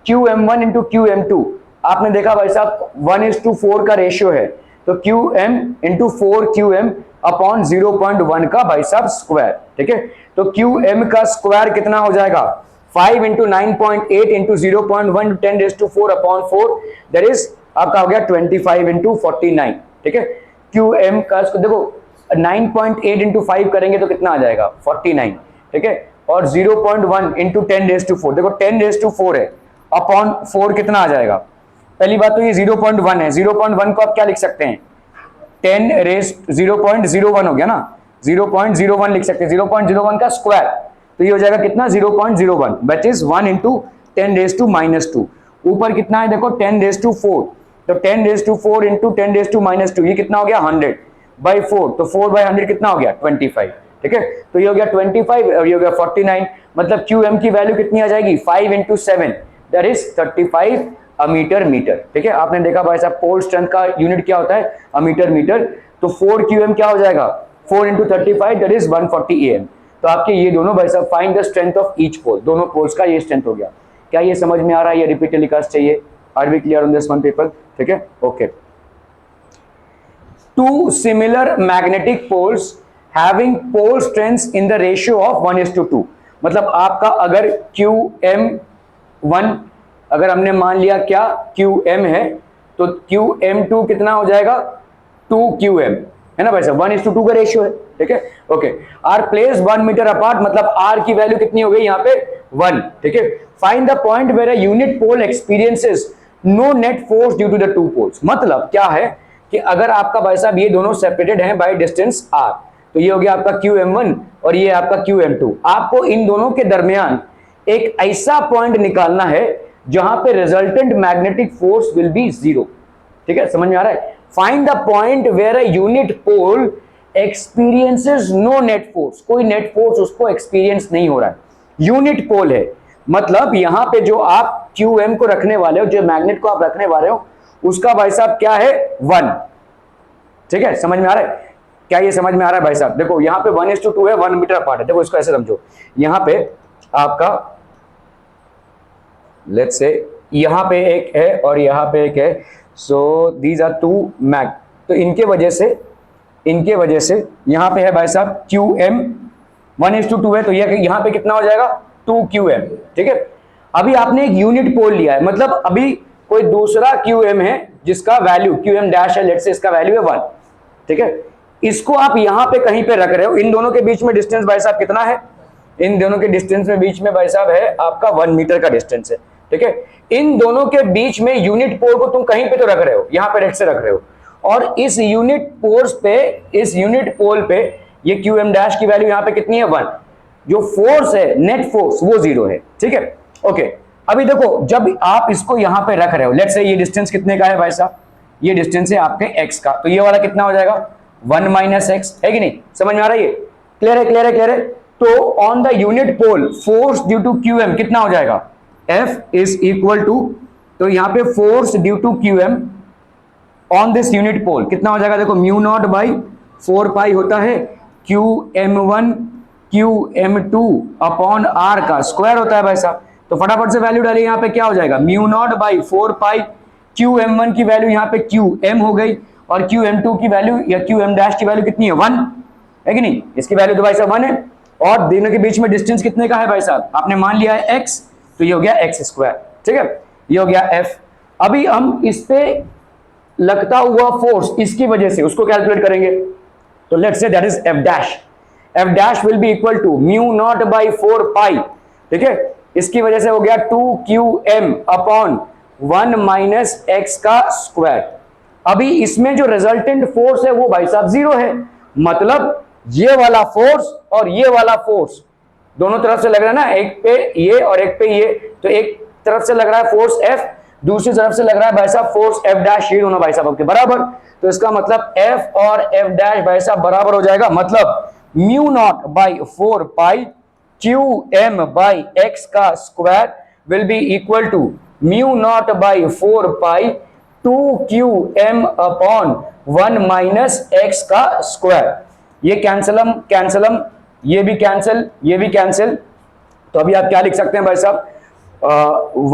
QM1 इंटू QM2, आपने देखा भाई साहब 1:4 का रेशियो है, तो QM इंटू 4QM अपॉन 0.1 का भाई साहब स्क्वायर, ठीक है। तो QM का स्क्वायर कितना हो जाएगा, 5 into 9.8 into 0.1 10⁻⁴ upon 4, that is आपका हो गया 25 इंटू 49, ठीक है। QM का देखो 9.8 इंटू 5 करेंगे तो कितना आ जाएगा 49, ठीक है, और 0.1 इंटू 10⁻⁴, देखो 10⁻⁴ है, अपॉन 4 कितना आ जाएगा, पहली बात तो ये 0.1 है, 0.1 को आप क्या लिख सकते हैं, 0.01 हो गया ना, 0.01 लिख सकते हैं, 0.01 का स्क्वायर, तो ये हो जाएगा कितना 0.01, दैट इज 1 इंटू 10⁻², ऊपर कितना है देखो 10⁻⁴, तो 10⁻⁴ इंटू 10⁻², ये कितना हो गया 100 बाई 4, तो 4/100 कितना हो गया 25, ठीक है। तो ये हो गया 25 और ये हो गया 49, मतलब QM की वैल्यू कितनी आ जाएगी 5 into 7, that is 35 A meter meter, ठीक है। आपने देखा भाई साहब पोल स्ट्रेंथ का यूनिट क्या होता है, अमीटर मीटर, तो 4 QM क्या हो जाएगा 4 इंटू 35, दैट इज 140 AM। तो आपके ये दोनों भाई साहब find the strength of each pole, दोनों पोल्स का ये स्ट्रेंथ हो गया। क्या ये समझ में आ रहा है, ये रिपीट टेलीकास्ट चाहिए, are we clear on this one people, ठीक है, okay. Two similar magnetic poles having pole strengths in the ratio of 1:2, मतलब आपका अगर QM1 अगर हमने मान लिया क्या QM है, तो QM2 कितना हो जाएगा 2QM, है ना भाई साहब, 1:2 का रेशियो है, ठीक है, okay. Are place 1 meter apart, मतलब आर की वैल्यू कितनी हो गई यहाँ पे 1, ठीक है। Find the point where a unit pole experiences no net force due to the two poles, मतलब क्या है कि अगर आपका भाई साहब ये दोनों सेपरेटेड हैं बाय डिस्टेंस r, तो ये हो गया आपका QM1 और ये आपका QM2, आपको इन दोनों के दरमियान एक ऐसा पॉइंट निकालना है जहां पे resultant magnetic force will be zero. ठीक है, समझ में आ रहा है? Find the point where a unit pole experiences no net force, कोई नेट फोर्स उसको एक्सपीरियंस नहीं हो रहा है, यूनिट पोल है। मतलब यहां पे जो आप QM को रखने वाले हो, जो मैग्नेट को आप रखने वाले हो, उसका भाई साहब क्या है? 1। ठीक है, समझ में आ रहा है? क्या ये समझ में आ रहा है भाई साहब? देखो यहां पे 1:2 है, 1 मीटर अपार्ट है। देखो इसको ऐसे समझो, यहां पे आपका लेट्स से यहां पे एक है और यहां पे एक है, सो दीज आर 2 मैग। तो इनके वजह से यहां पे है भाई साहब QM, 1:2 है, तो यहां पे कितना हो जाएगा? 2QM। ठीक है, अभी आपने एक यूनिट पोल लिया है, मतलब अभी कोई दूसरा QM है जिसका वैल्यू QM डैश है, लेट्स से इसका वैल्यू है 1। ठीक है, इसको आप यहां पे कहीं पे रख रहे हो। इन दोनों के बीच में डिस्टेंस भाई साहब कितना है? इन दोनों के डिस्टेंस में बीच में भाई साहब है आपका 1 मीटर का डिस्टेंस है। ठीक है, इन दोनों के बीच में यूनिट पोल को तुम कहीं पे तो रख रहे हो, यहां पे रेक्ट से रख रहे हो, और इस यूनिट पोल पे ये QM डैश की वैल्यू यहां पे कितनी है? 1। जो फोर्स है, नेट फोर्स, वो 0 है। ठीक है, ओके। अभी देखो जब आप इसको यहां पे रख रहे हो, लेट्स से ये डिस्टेंस कितने का है भाई साहब? ये डिस्टेंस है आपके x का, तो ये वाला कितना हो जाएगा? 1 माइनस एक्स, है कि नहीं? समझ में आ रहा है? ये क्लियर है, क्लियर है, क्लियर है। तो on the unit pole force due to QM कितना हो जाएगा? F इज इक्वल टू, तो यहां पे force due to QM on this unit pole कितना हो जाएगा? देखो म्यू नॉट बाई 4 पाई होता है QM1 QM2 अपॉन R का स्क्वायर होता है भाई साहब। तो फटाफट से वैल्यू डालिए, यहां पे क्या हो जाएगा? Mu not by 4 pi QM1 की वैल्यू यहां पे QM हो गई, और QM2 की वैल्यू या QM डैश की वैल्यू कितनी है? 1, है कि नहीं? इसकी वैल्यू तो भाई साहब 1 है, और दोनों के बीच में डिस्टेंस कितने का है भाई साहब? आपने मान लिया है x, तो ये हो गया x स्क्वायर। ठीक है, ये हो गया F। अभी हम इस पे लगता हुआ फोर्स इसकी वजह से उसको कैलकुलेट करेंगे, तो let's say that is F dash will be equal to mu not by 4 pi. ठीक है, इसकी वजह से हो गया 2QM अपॉन 1 माइनस एक्स का स्क्वायर। अभी इसमें जो रिजल्टेंट फोर्स है वो भाई साहब 0 है, मतलब ये वाला फोर्स और ये वाला फोर्स दोनों तरफ से लग रहा है ना, एक पे ये और एक पे ये, तो एक तरफ से लग रहा है फोर्स F, दूसरी तरफ से लग रहा है भाई साहब फोर्स F डैश, ये दोनों भाई साहब के बराबर। तो इसका मतलब F और F डैश भाई साहब बराबर हो जाएगा, मतलब mu not by 4 pi QM by x का square will be equal to mu not by 4 pi 2QM upon 1 minus x का स्क्वायर। ये कैंसलम, ये भी कैंसिल, ये भी कैंसिल। तो अभी आप क्या लिख सकते हैं भाई साहब?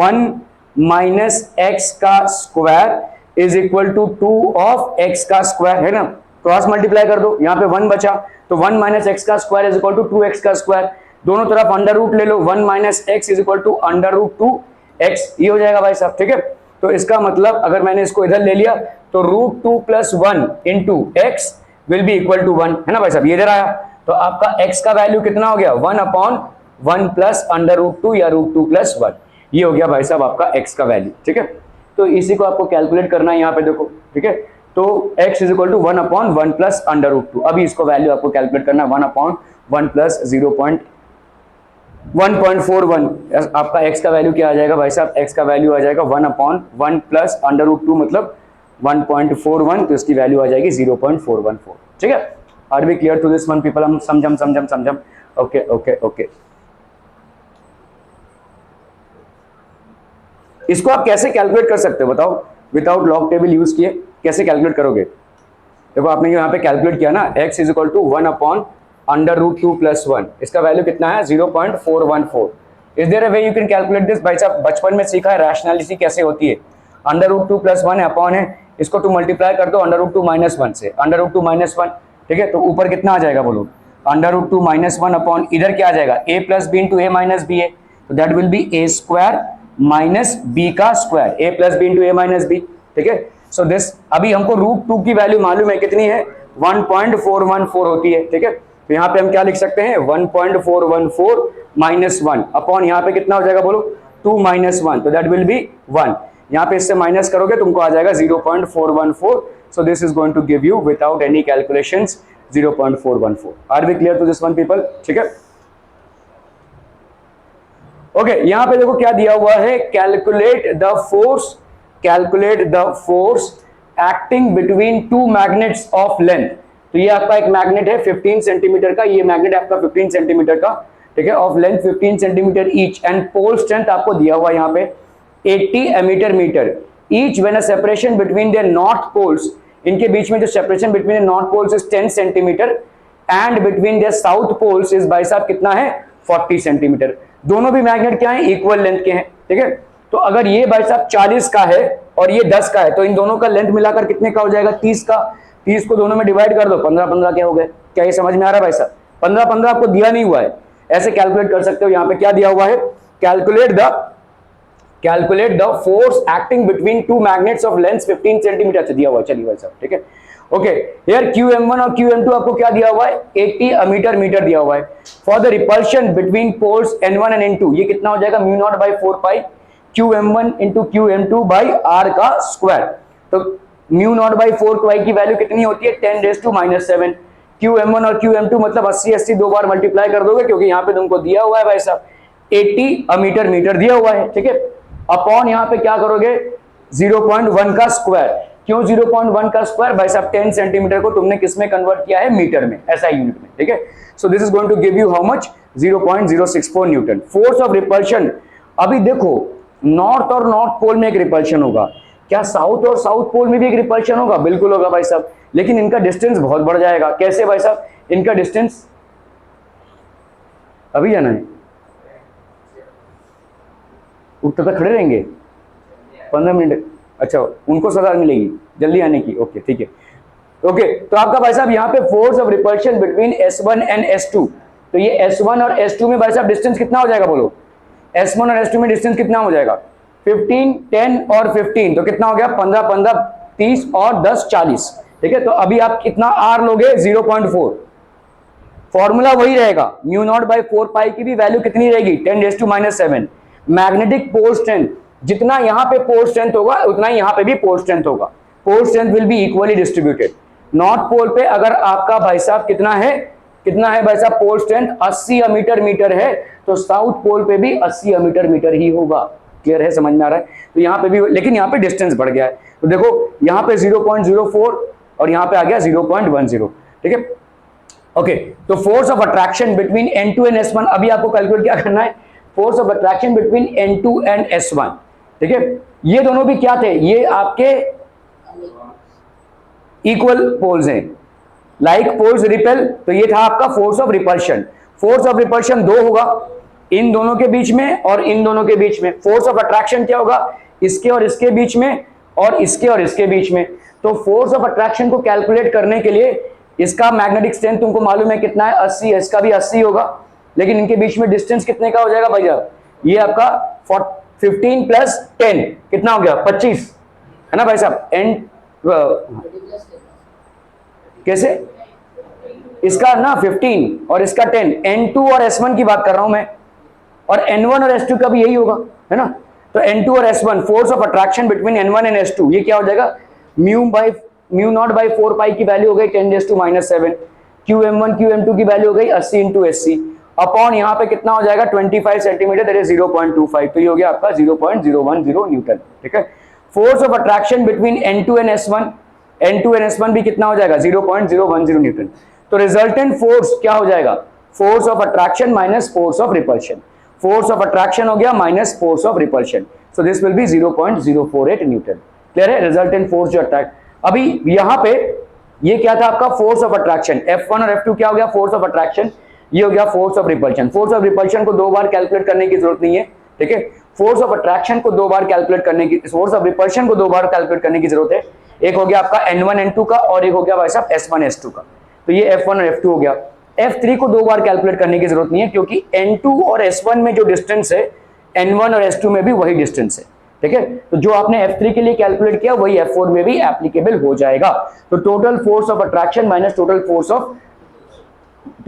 1 माइनस एक्स का square is equal to 2 of x का स्क्वायर, है ना? क्रॉस मल्टीप्लाई कर दो, यहां पे 1 बचा, तो 1 माइनस एक्स का square is equal to 2x का स्क्वायर। दोनों तरफ अंडर रूट ले लो, 1 minus x is equal to under root 2x, ये हो जाएगा भाई साहब। ठीक है, तो इसका मतलब अगर मैंने इसको इधर ले लिया तो root 2 plus 1 into x will be equal to 1, है ना भाई साहब? ये इधर आया, तो आपका x का वैल्यू कितना हो गया? 1 अपॉन 1 प्लस अंडर रूट 2 या रूट 2 प्लस 1, ये हो गया भाई साहब आपका x का वैल्यू। ठीक है, तो इसी को आपको कैलकुलेट करना है यहाँ पे, देखो। ठीक है, तो x is equal to 1 upon 1 plus under root 2। अभी इसको वैल्यू आपको कैलकुलेट करना है, 1 अपॉन 1 प्लस 1.41। आपका x का वैल्यू क्या आ जाएगा भाई साहब? x का वैल्यू आ जाएगा 1 अपॉन 1 प्लस अंडर रूट 2, मतलब 1.41, तो इसकी वैल्यू आ जाएगी 0.414। ठीक है, are we clear to this one people? हम समझम। Okay okay okay. इसको आप कैसे कैलकुलेट कर सकते हो बताओ? विदाउट लॉग टेबल यूज किए कैसे कैलकुलेट करोगे? देखो आपने यहाँ पे कैलकुलेट किया ना, x is equal to 1 upon under root 2 plus 1, इसका वैल्यू कितना है? 0.414। Is there a way you can calculate this? भाई साहब बचपन में सीखा है रैशनैलिटी कैसे होती है। अंडर रूट 2 प्लस 1 है, अपॉन है, इसको टू मल्टीप्लाई कर दो अंडर रूट 2 माइनस 1 से, अंडर रूट 2 माइनस 1। ठीक है, तो ऊपर कितना आ जाएगा बोलो? अंडर रूट 2 माइनस 1 अपॉन इधर क्या आ जाएगा? a plus B into A minus B है, तो that will be A square minus B का square, a plus B into A minus B. ठीक है, सो दिस, अभी हमको रूट 2 की वैल्यू मालूम है कितनी है? 1.414 होती है। ठीक है, तो यहाँ पे हम क्या लिख सकते हैं? 1.414 माइनस 1 अपॉन यहाँ पे कितना हो जाएगा बोलो? 2 माइनस 1, तो दैट विल बी 1। यहाँ पे इससे माइनस करोगे तुमको आ जाएगा 0.414। So this is going to give you without any calculations 0.414। Are we clear to this one people? ठीक है, ओके यहाँ पे देखो क्या दिया हुआ है, calculate the force acting between two magnets of length. तो ये आपका एक मैग्नेट है 15 सेंटीमीटर का, ये मैग्नेट आपका 15 सेंटीमीटर का, ठीक है, of length 15 centimeter each, and pole strength आपको दिया हुआ यहाँ पे 80 A meter meter each when a separation between their north poles, इनके बीच में जो separation between north poles is 10 centimeter and between their south poles is भाई साहब कितना है 40 सेंटीमीटर। दोनों भी मैग्नेट क्या है, इक्वल लेंथ के हैं, ठीक है। तो अगर ये भाई साहब 40 का है और ये 10 का है तो इन दोनों का लेंथ मिलाकर कितने का हो जाएगा, 30 का। 30 को दोनों में डिवाइड कर दो, 15-15 क्या हो गए। क्या ये समझ में आ रहा है भाई साहब? 15-15 आपको दिया नहीं हुआ है, ऐसे कैलकुलेट कर सकते हो। यहाँ पे क्या दिया हुआ है, calculate the force acting between two magnets of length 15 centimetre से दिया हुआ है। चलिए भाई साहब, ठीक है, ओके। हियर QM1 और QM2 आपको क्या दिया हुआ है, 80 मीटर दिया हुआ है। For the repulsion between poles N1 and N2 ये कितना हो जाएगा, mu not by 4 pi QM1 into QM2 by R का स्क्वायर। तो म्यू नॉट बाई 4 पाई की वैल्यू कितनी होती है, 10⁻⁻⁷। QM1 और QM2 मतलब 80 दो बार मल्टीप्लाई कर दोगे, क्योंकि यहाँ पे तुमको दिया हुआ है भाई साहब 80 मीटर दिया हुआ है, ठीक है। अपॉन यहाँ पे क्या करोगे, 0.1 का स्क्वायर। क्यों 0.1 का स्क्वायर भाई साहब, 10 सेंटीमीटर को तुमने किस में कन्वर्ट किया है, मीटर में, ऐसा यूनिट में, ठीक है। So this is going to give you how much, 0.064 newton. Force of repulsion, अभी देखो नॉर्थ और नॉर्थ पोल में एक रिपल्शन होगा, क्या साउथ और साउथ पोल में भी एक रिपल्शन होगा, बिल्कुल होगा भाई साहब, लेकिन इनका डिस्टेंस बहुत बढ़ जाएगा। कैसे भाई साहब, इनका डिस्टेंस अभी जाना है, उत्तर तक खड़े रहेंगे 15 मिनट, अच्छा उनको सजा मिलेगी जल्दी आने की, ओके ठीक है, ओके। तो आपका भाई साहब यहाँ पे force of repulsion between S1 and S2, तो ये S1 और S2 में भाई साहब डिस्टेंस कितना हो जाएगा, बोलो S1 और S2 में डिस्टेंस कितना हो जाएगा, 15, 10 और 15, तो कितना हो गया 15, 30 और 10, 40, ठीक है। तो अभी आप कितना R लोगे, 0.4, फॉर्मूला वही रहेगा, म्यू नॉट बाई 4 पाई की भी वैल्यू कितनी रहेगी, 10⁻⁷। मैग्नेटिक पोल स्ट्रेंथ, जितना यहाँ पे पोल स्ट्रेंथ होगा उतना ही यहाँ पे भी पोल स्ट्रेंथ होगा, pole strength will be equally distributed. North pole पे अगर आपका भाई साहब कितना है भाई साहब पोल स्ट्रेंथ 80 मीटर है, तो साउथ पोल पे भी 80 मीटर ही होगा। क्लियर है, समझ में आ रहा है? तो यहाँ पे भी, लेकिन यहाँ पे डिस्टेंस बढ़ गया है, तो देखो यहाँ पे 0.04 और यहाँ पे आ गया 0.10, ठीक है, ओके। तो force of attraction between N2 and S1, अभी आपको कैलकुलेट क्या करना है, force of attraction between N2 and S1, ठीक है। ये दोनों भी क्या थे, ये आपके इक्वल पोल्स हैं, लाइक पोल्स रिपेल, तो ये था आपका force of repulsion. Force of repulsion 2 होगा, इन दोनों के बीच में और इन दोनों के बीच में। फोर्स ऑफ अट्रैक्शन क्या होगा, इसके और इसके बीच में और इसके और इसके बीच में। तो फोर्स ऑफ अट्रैक्शन को कैलकुलेट करने के लिए इसका मैग्नेटिक स्ट्रेंथ तुमको मालूम है कितना है, 80 है, इसका भी 80 होगा, लेकिन इनके बीच में डिस्टेंस कितने का हो जाएगा भाई साहब, ये आपका 15 प्लस 10 कितना हो गया, 25 है ना भाई साहब। एंड कैसे, इसका ना 15 और इसका 10, N2 और S1 की बात कर रहा हूं मैं, और N1 और S2 का भी यही होगा, है ना। तो N2 और S1, force of attraction between N1 and S2, ये क्या हो जाएगा, म्यू नॉट बाई 4 पाई की वैल्यू हो गई 10⁻⁷। QM1 QM2 की वैल्यू हो गई 80 इंटू 80 अपॉन यहाँ पे कितना हो जाएगा 25 सेंटीमीटर, दैट इज 0.25, तो ये हो गया आपका 0.010 न्यूटन, ठीक है। Force of attraction between N2 and S1 भी कितना हो जाएगा 0.010 न्यूटन। तो रिजल्टेंट फोर्स क्या हो जाएगा, force of attraction minus force of repulsion, force of attraction हो गया minus force of repulsion, so this will B 0.048 Newton. Clear है, रिजल्टेंट फोर्स जो अट्रैक्ट, अभी यहाँ पे ये क्या था आपका फोर्स ऑफ अट्रैक्शन, F1 और F2 क्या हो गया फोर्स ऑफ अट्रैक्शन, ये हो गया force of repulsion. Force of repulsion को 2 बार कैलकुलेट करने की जरूरत नहीं है, ठीक है। फोर्स ऑफ अट्रैक्शन को 2 बार कैलकुलेट करने की, फोर्स ऑफ रिपल्शन को 2 बार कैलकुलेट करने की जरूरत है। एक हो गया आपका N1 N2 का और एक हो गया भाई साहब S1 S2 का, तो ये F1 और F2 हो गया। F3 को 2 बार कैलकुलेट करने की जरूरत नहीं है, क्योंकि N2 और S1 में जो डिस्टेंस है N1 और S2 में भी वही डिस्टेंस है, ठीक है। तो जो आपने F3 के लिए कैलकुलेट किया वही F4 में भी एप्लीकेबल हो जाएगा। तो total force of attraction minus total force of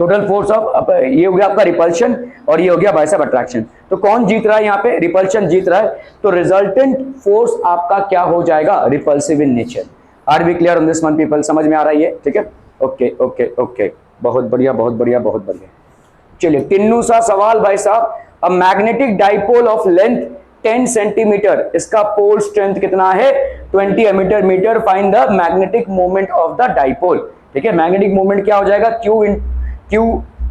ये हो गया आपका रिपल्शन और ये हो गया भाई साहब अट्रैक्शन। तो कौन जीत रहा है यहाँ पे, रिपल्शन जीत रहा है, तो रिजल्टेंट फोर्स आपका क्या हो जाएगा, repulsive in nature. Are we clear on this one people, समझ में आ रहा है ये, ठीक है, ओके ओके ओके, बहुत बढ़िया बहुत बढ़िया बहुत बढ़िया। चलिए 3 सा सवाल भाई साहब, a magnetic dipole of length 10 centimeter, इसका पोल स्ट्रेंथ कितना है 20 A meter meter, find the magnetic moment of the dipole. ठीक है, मैग्नेटिक मोमेंट क्या हो जाएगा Q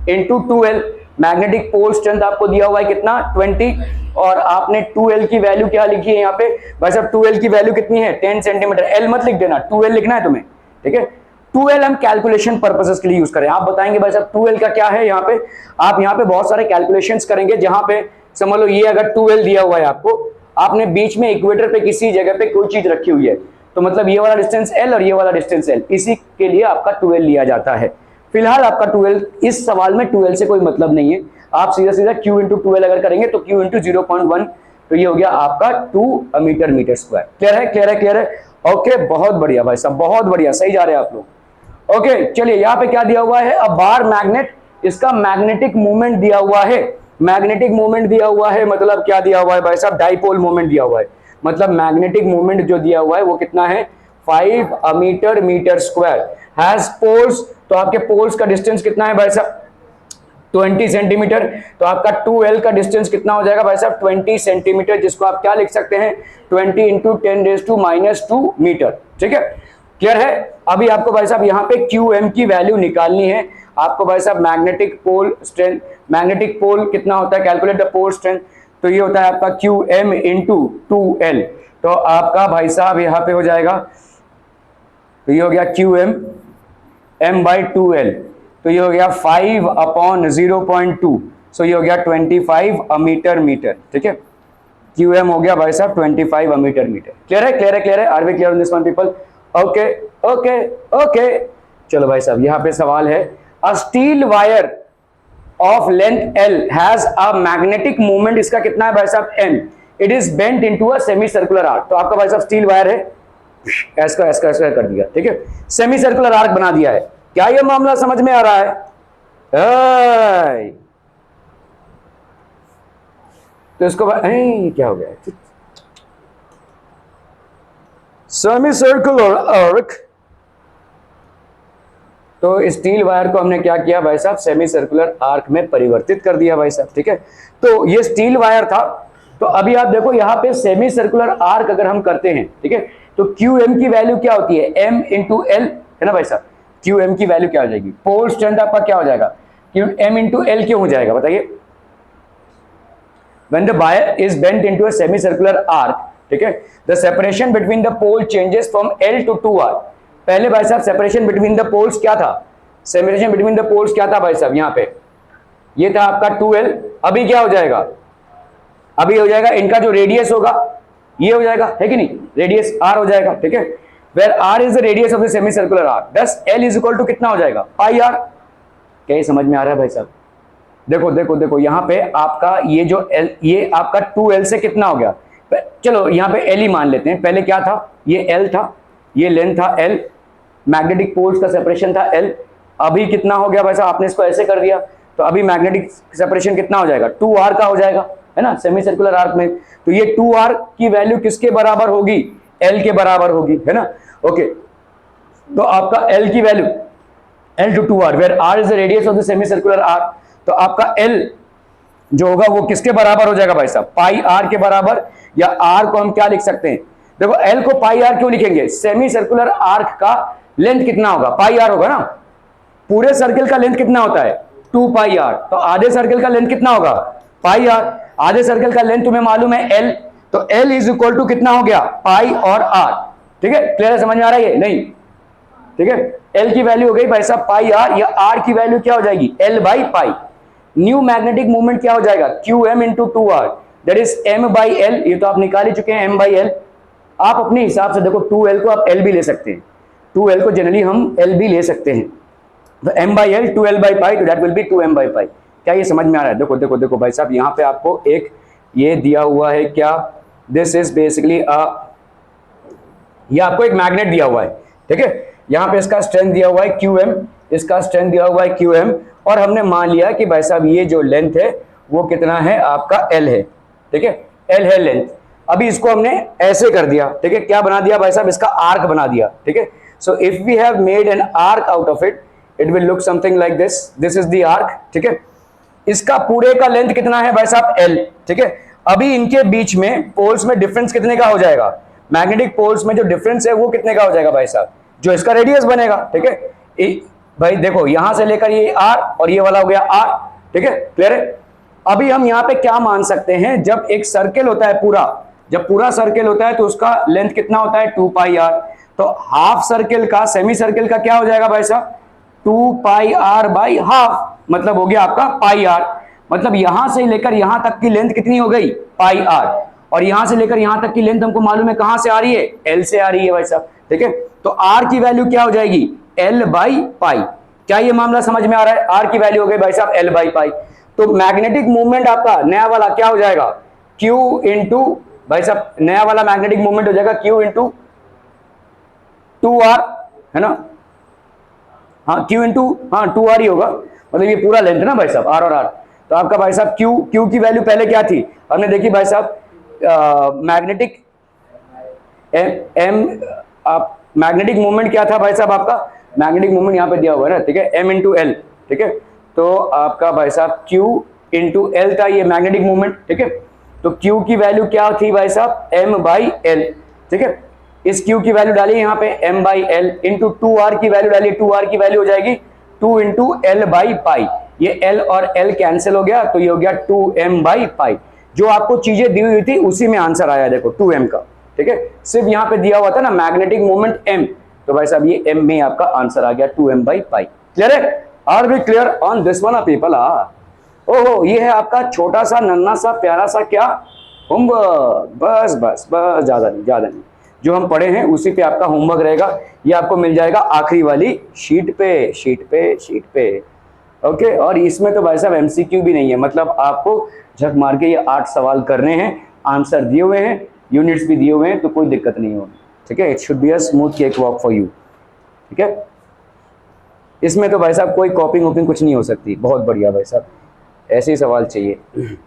into 2L। Magnetic pole strength आपको दिया हुआ है कितना 20, और आपने 2L की वैल्यू क्या लिखी है यहाँ पे भाई साहब, 2L की वैल्यू कितनी है 10 सेंटीमीटर, L मत लिख देना, 2L लिखना है तुम्हें। ठीक है, 2L हम कैलकुलेशन पर्पसेस के लिए यूज करें, आप बताएंगे भाई साहब 2L का क्या है। यहाँ पे आप यहाँ पे बहुत सारे कैलकुलेशंस करेंगे, जहां पे समझ लो ये अगर 2L दिया हुआ है आपको, आपने बीच में इक्वेटर पे किसी जगह पे कोई चीज रखी हुई है, तो मतलब ये वाला डिस्टेंस L और ये वाला डिस्टेंस L, इसी के लिए आपका 2L लिया जाता है। फिलहाल आपका 2L, इस सवाल में 2L से कोई मतलब नहीं है, आप सीधा सीधा Q इंटू 2L अगर करेंगे तो Q इंटू 0.1, तो ये हो गया आपका 2 मीटर मीटर स्क्वायर। क्लियर है, क्लियर है, क्लियर है। ओके, बहुत बढ़िया भाई साहब, बहुत बढ़िया, सही जा रहे हैं आप लोग। ओके चलिए, यहाँ पे क्या दिया हुआ है, अब बार मैग्नेट, इसका मैग्नेटिक मूवमेंट दिया हुआ है, मैग्नेटिक मूवमेंट दिया हुआ है, मतलब क्या दिया हुआ है भाई साहब, डाइपोल मूवमेंट दिया हुआ है, मतलब मैग्नेटिक मूवमेंट जो दिया हुआ है वो कितना है 5 meter meter square, has poles, तो आपके पोल्स का डिस्टेंस कितना है भाई साहब 20 सेंटीमीटर, तो आपका 2L का डिस्टेंस कितना हो जाएगा भाई साहब 20 सेंटीमीटर, जिसको आप क्या लिख सकते हैं 20 इंटू 10⁻⁻2 मीटर। ठीक है, क्लियर है। अभी आपको भाई साहब यहाँ पे QM की वैल्यू निकालनी है, आपको भाई साहब magnetic pole strength, magnetic pole कितना होता है, कैलकुलेट द पोल स्ट्रेंथ, तो ये होता है आपका QM इंटू 2L, तो आपका भाई साहब यहाँ पे हो जाएगा, तो ये हो गया QM m/2L, तो ये हो गया 5/0.2, सो ये हो गया 25 मीटर मीटर। ठीक है, QM हो गया भाई साहब 25 मीटर मीटर। क्लियर है, क्लियर है, क्लियर है, are we clear on this one people? Okay okay okay, चलो भाई साहब यहाँ पे सवाल है, a steel wire of length L has a magnetic movement, इसका कितना है भाई साहब M, it is bent into a semi circular arc, तो आपका भाई साहब स्टील वायर है, ऐसा ऐसा ऐसा कर दिया, ठीक है, सेमी सर्कुलर आर्क बना दिया है, क्या ये मामला समझ में आ रहा है? तो इसको क्या हो गया, सेमी सर्कुलर आर्क, तो स्टील वायर को हमने क्या किया भाई साहब सेमी सर्कुलर आर्क में परिवर्तित कर दिया भाई साहब। ठीक है, तो ये स्टील वायर था, तो अभी आप देखो यहाँ पे सेमी सर्कुलर आर्क अगर हम करते हैं, ठीक है, तो QM की वैल्यू क्या होती है M इंटू L, है ना भाई साहब, QM की वैल्यू क्या हो जाएगी, पोल स्ट्रेंथ आपका क्या हो जाएगा M इंटू L क्यों हो जाएगा बताइए, when the wire is bent into a semicircular arc, ठीक है, the separation between the pole changes from L to 2R, पहले भाई साहब सेपरेशन बिटवीन द पोल्स क्या था, सेपरेशन बिटवीन द पोल्स क्या था भाई साहब, यहाँ पे ये था आपका 2L, अभी क्या हो जाएगा, अभी हो जाएगा इनका जो रेडियस होगा ये हो जाएगा, है कि नहीं, रेडियस R हो जाएगा। ठीक है, where R is the radius of the semi circular arc, thus L is equal to कितना हो जाएगा पाई R। क्या ये समझ में आ रहा है भाई साहब? देखो देखो देखो, यहाँ पे आपका ये जो L, ये आपका 2L से कितना हो गया, चलो यहाँ पे L ही मान लेते हैं, पहले क्या था ये L था, ये लेंथ था L, मैग्नेटिक पोल्स का सेपरेशन था L, अभी कितना हो गया भाई साहब, आपने इसको ऐसे कर दिया, तो अभी मैग्नेटिक सेपरेशन कितना हो जाएगा 2R का हो जाएगा, है ना, सेमी सर्कुलर आर्क में, तो ये 2R की वैल्यू किसके बराबर होगी, L के बराबर होगी, है ना। ओके, तो आपका L की value L to 2R, where R is the radius of the semi circular arc, तो आपका L जो होगा वो किसके बराबर हो जाएगा भाई साहब, पाई R के बराबर, या R को हम क्या लिख सकते हैं, देखो L को पाई R क्यों लिखेंगे, सेमी सर्कुलर आर्क का लेंथ कितना होगा पाई R होगा ना, पूरे सर्किल का लेंथ कितना होता है 2 पाई R, तो आधे सर्किल का लेंथ कितना होगा पाई R, आधे सर्किल का लेंथ तुम्हें मालूम है L, तो L इज इक्वल टू कितना हो गया पाई और R। ठीक है, क्लियर समझ में आ रहा है ये नहीं, ठीक है, L की वैल्यू हो गई भाई साहब पाई R, या R की वैल्यू क्या हो जाएगी L by pi, new magnetic movement क्या हो जाएगा QM into 2R, that is M by L, ये तो आप निकाल ही चुके हैं M बाई L, आप अपने हिसाब से देखो 2L को आप L भी ले सकते हैं, 2L को जनरली हम L भी ले सकते हैं, तो M by L 2L by pi, तो that will be 2M by pi. क्या ये समझ में आ रहा है? देखो देखो देखो भाई साहब, यहाँ पे आपको एक ये दिया हुआ है क्या, दिस इज बेसिकली ये आपको एक मैग्नेट दिया हुआ है, ठीक है, यहाँ पे इसका स्ट्रेंथ दिया हुआ है QM, इसका स्ट्रेंथ दिया हुआ है QM, और हमने मान लिया कि भाई साहब ये जो लेंथ है वो कितना है आपका L है, ठीक है, L है लेंथ, अभी इसको हमने ऐसे कर दिया, ठीक है, क्या बना दिया भाई साहब, इसका आर्क बना दिया, ठीक है, so if we have made an arc out of it, it will look something like this, this is the arc, ठीक है, इसका पूरे का लेंथ कितना है भाई साहब, L, ठीक है। अभी इनके बीच में पोल्स में डिफरेंस कितने का हो जाएगा, मैग्नेटिक पोल्स में जो डिफरेंस है वो कितने का हो जाएगा भाई साहब, जो इसका रेडियस बनेगा, ठीक है। भाई देखो यहां से लेकर ये R और ये वाला हो गया R, ठीक है, क्लियर है। अभी हम यहां पे क्या मान सकते हैं, जब एक सर्किल होता है पूरा, जब पूरा सर्किल होता है तो उसका लेंथ कितना होता है 2πr, तो हाफ सर्किल का, सेमी सर्किल का क्या हो जाएगा भाई साहब 2πr बाई हाफ, मतलब हो गया आपका पाई आर। मतलब यहां से लेकर यहां तक की लेंथ कितनी हो गई पाई आर, और यहां से लेकर यहां तक की लेंथ हमको मालूम है कहां से आ रही है, एल से आ रही है भाई साहब, ठीक है। तो आर की वैल्यू क्या हो जाएगी, एल बाई पाई। क्या ये मामला समझ में आ रहा है, आर की वैल्यू हो गई भाई साहब एल बाई पाई। तो मैग्नेटिक मूवमेंट आपका नया वाला क्या हो जाएगा, क्यू इंटू, भाई साहब नया वाला मैग्नेटिक मूवमेंट हो जाएगा क्यू इंटू 2r, है ना, हाँ क्यू इंटू, हाँ 2r ही होगा, मतलब ये पूरा लेंथ है ना भाई साहब r और r। तो आपका भाई साहब क्यू की वैल्यू पहले क्या थी, हमने देखी भाई साहब मैग्नेटिक एम, आप मैग्नेटिक मूवमेंट क्या था भाई साहब, आपका मैग्नेटिक मूवमेंट यहाँ पे दिया हुआ है ना, ठीक है, एम इंटू एल, ठीक है। तो आपका भाई साहब क्यू इंटू एल था ये मैग्नेटिक मूवमेंट, ठीक है। तो क्यू की वैल्यू क्या थी भाई साहब एम बाई एल, ठीक है। इस क्यू की वैल्यू डालिए यहाँ पे M by L into 2r की वैल्यू डालिए, 2r की वैल्यू हो जाएगी 2 इंटू एल बाई पाई, ये एल और एल कैंसिल हो गया तो ये हो गया 2m बाई पाई। जो आपको चीजें दी हुई थी उसी में आंसर आया, देखो 2m का, ठीक है। सिर्फ यहाँ पे दिया हुआ था ना मैग्नेटिक मोमेंट m, तो भाई साहब ये m में आपका आंसर आ गया 2m बाई पाई। क्लियर है, are be clear on this one people. ओहो, ये है आपका छोटा सा नन्ना सा प्यारा सा क्या होमवर्क, बस बस बस, ज्यादा नहीं ज्यादा नहीं, जो हम पढ़े हैं उसी पे आपका होमवर्क रहेगा। ये आपको मिल जाएगा आखिरी वाली शीट पे, शीट पे, शीट पे, ओके। और इसमें तो भाई साहब एमसीक्यू भी नहीं है, मतलब आपको झक मार के ये 8 सवाल करने हैं, आंसर दिए हुए हैं, यूनिट्स भी दिए हुए हैं, तो कोई दिक्कत नहीं होगी, ठीक है। It should be a smooth cake walk for you, ठीक है। इसमें तो भाई साहब कोई कॉपिंग वॉपिंग कुछ नहीं हो सकती, बहुत बढ़िया भाई साहब, ऐसे ही सवाल चाहिए।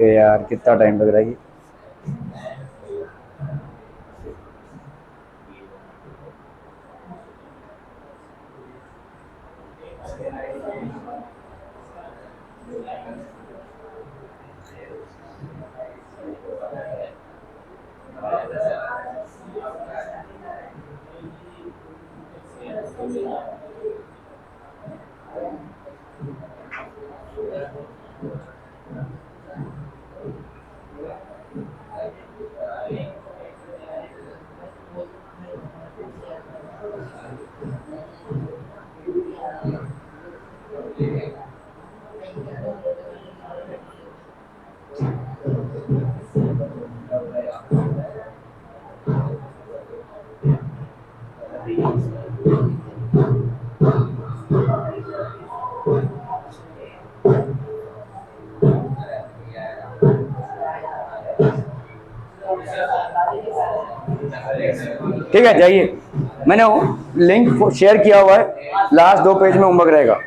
यार कितना टाइम लग रहा है। ठीक है जाइए, मैंने लिंक शेयर किया हुआ है, लास्ट 2 पेज में होमवर्क रहेगा।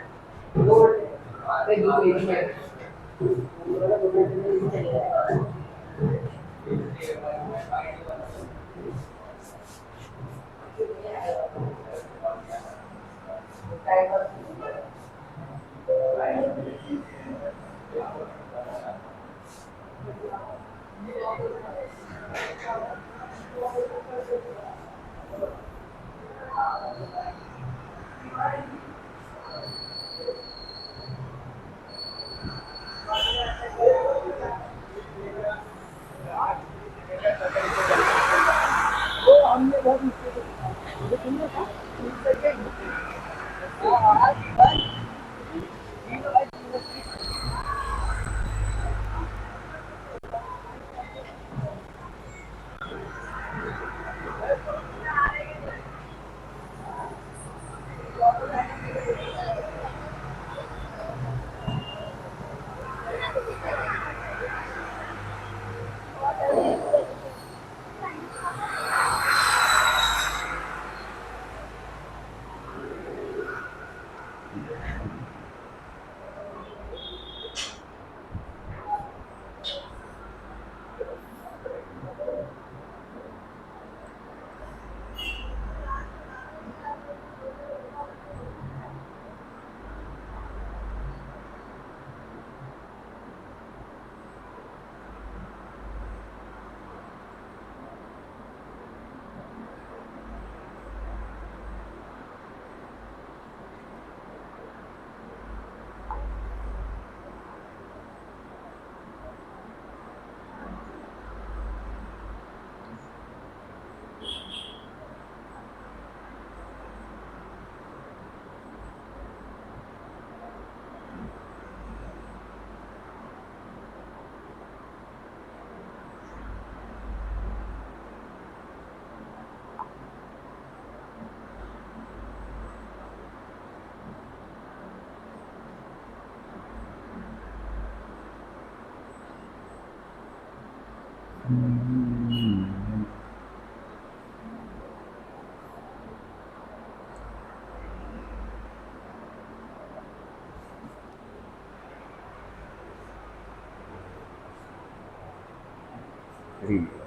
Read.